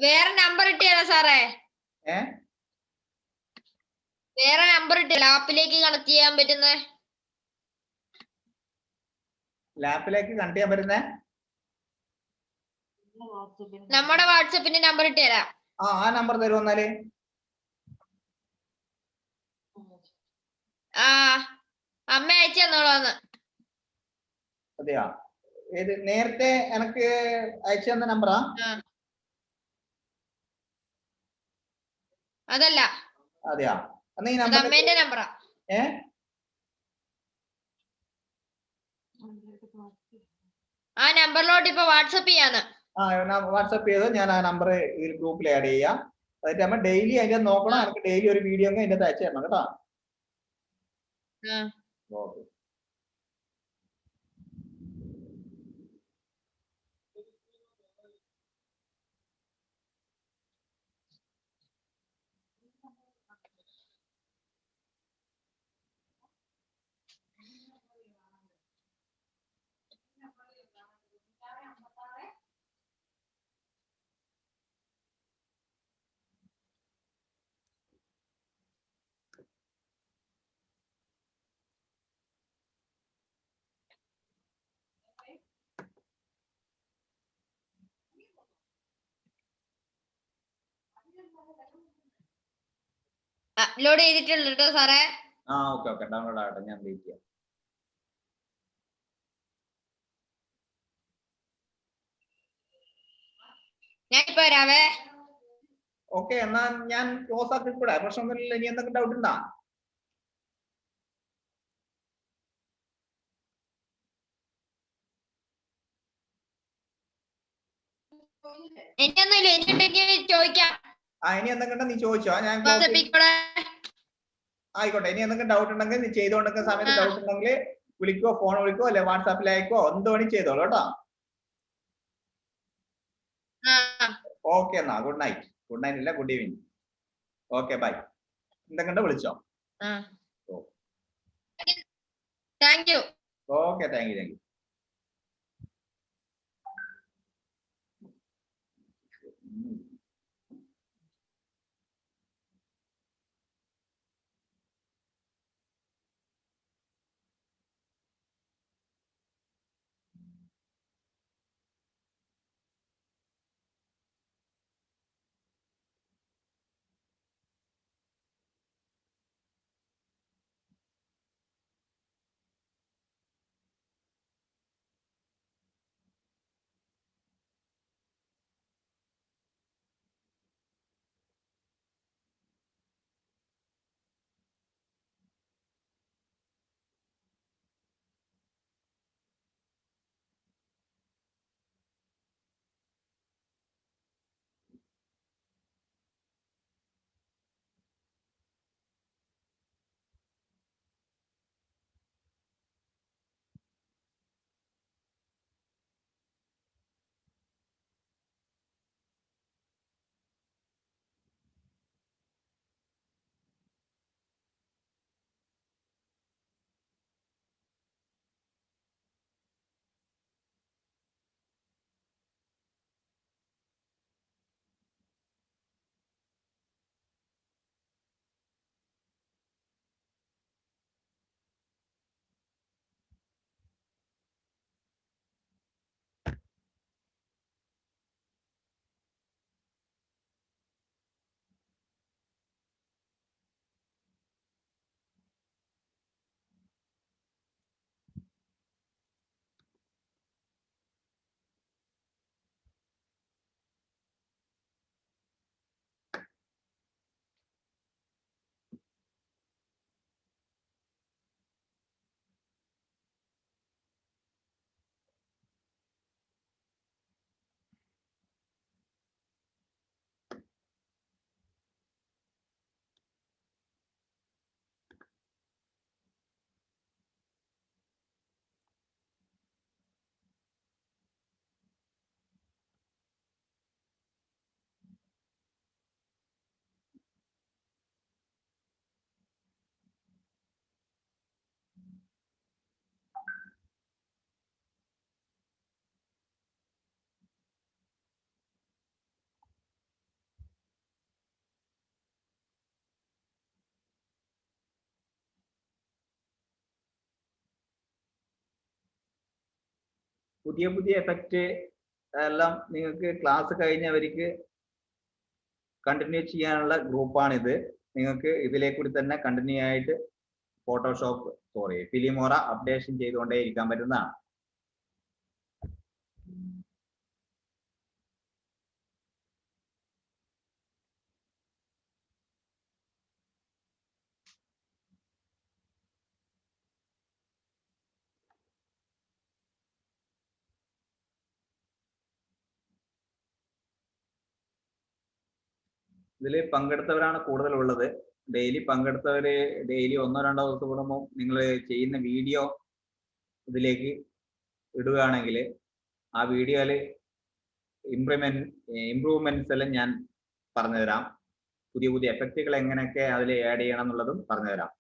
വേറെ നമ്പർ ഇട്ട് തരാം സാറേ. വേറെ നമ്പർ ഇട്ട് ലാപ്പിലേക്ക് കണക്ട് ചെയ്യാൻ പറ്റുന്ന. ലാപ്പിലേക്ക് കണക്ട് ചെയ്യാൻ പറ്റുന്നേ? നമ്മുടെ വാട്സപ്പിന്റെ നമ്പർ ഇട്ട് തരാം. ആ നമ്പർ തരുമോ എന്നാല്? അമ്മ അയച്ചു തന്നോളാന്ന്. അതെയാ? ഏത് നേരത്തെ എനക്ക് അയച്ചു തന്ന നമ്പറാ? അതല്ല. അതെയാ? അമ്മേന്റെ നമ്പറാ. ആ നമ്പറിലോട്ട് ഇപ്പൊ വാട്സപ്പ് ചെയ്യാന്ന്. വാട്സപ്പ് ചെയ്തോ, ഞാൻ ആ നമ്പർ ഈ ഗ്രൂപ്പിൽ ആഡ് ചെയ്യാം. എന്നിട്ട് നമ്മൾ ഡെയിലി അതിന്റെ നോക്കണം. എനിക്ക് ഡെയിലി ഒരു വീഡിയോ അതിന്റെ അയച്ചു തരണം കേട്ടോ. ഓക്കെ. അപ്ലോഡ് ചെയ്തിട്ടുണ്ട് കേട്ടോ സാറേ. ഓക്കെ ഓക്കെ, ഡൗൺലോഡ് ആകട്ടെ, ഞാൻ വെയിറ്റ് ചെയ്യാം. ഞാനിപ്പോ വരാവേ. ഓക്കെ, എന്നാ ഞാൻ ക്ലോസ് ആക്കിക്കൂടെ? പ്രശ്നമൊന്നുമില്ല. ഇനി എന്തെങ്കിലും ഡൗട്ട് ഉണ്ടോ? എനിക്കൊന്നുമില്ല, എനിക്കുണ്ടെങ്കിൽ ചോദിക്കാം. ഇനി എന്തെങ്കിലും നീ ചോദിച്ചോ, ഞാൻ ആയിക്കോട്ടെ. ഇനി എന്തെങ്കിലും ഡൗട്ട് ഉണ്ടെങ്കിൽ നീ ചെയ്തുകൊണ്ടിരിക്കുന്ന സമയത്ത് ഡൗട്ട് ഉണ്ടെങ്കിൽ വിളിക്കോ, ഫോൺ വിളിക്കോ, അല്ലെ വാട്സാപ്പിൽ അയക്കോ, എന്ത് വേണി ചെയ്തോളൂ കേട്ടോ. ഓക്കെ എന്നാ, ഗുഡ് നൈറ്റ്. ഗുഡ് നൈറ്റ് ഇല്ല, ഗുഡ് ഈവനിങ്. Okay, bye. എന്തെങ്കിലും വിളിച്ചോ. Thank you. Okay, thank you. പുതിയ പുതിയ എഫക്റ്റ് എല്ലാം നിങ്ങൾക്ക് ക്ലാസ് കഴിഞ്ഞവർക്ക് കണ്ടിന്യൂ ചെയ്യാനുള്ള ഗ്രൂപ്പാണിത്. നിങ്ങൾക്ക് ഇതിലേക്കൂടി തന്നെ കണ്ടിന്യൂ ആയിട്ട് ഫിലിമോറ അപ്ഡേഷൻ ചെയ്തുകൊണ്ടേ ഇരിക്കാൻ പറ്റുന്നതാണ്. ഇതിൽ പങ്കെടുത്തവരാണ് കൂടുതലുള്ളത്. ഡെയിലി പങ്കെടുത്തവര് ഡെയിലി 1-2 ദിവസം കൂടുമ്പോൾ നിങ്ങൾ ചെയ്യുന്ന വീഡിയോ ഇതിലേക്ക് ഇടുകയാണെങ്കിൽ ആ വീഡിയോയിൽ ഇംപ്രൂവ്മെന്റ്സ് എല്ലാം ഞാൻ പറഞ്ഞുതരാം. പുതിയ പുതിയ എഫക്റ്റുകൾ എങ്ങനെയൊക്കെ അതിൽ ആഡ് ചെയ്യണം എന്നുള്ളതും പറഞ്ഞുതരാം.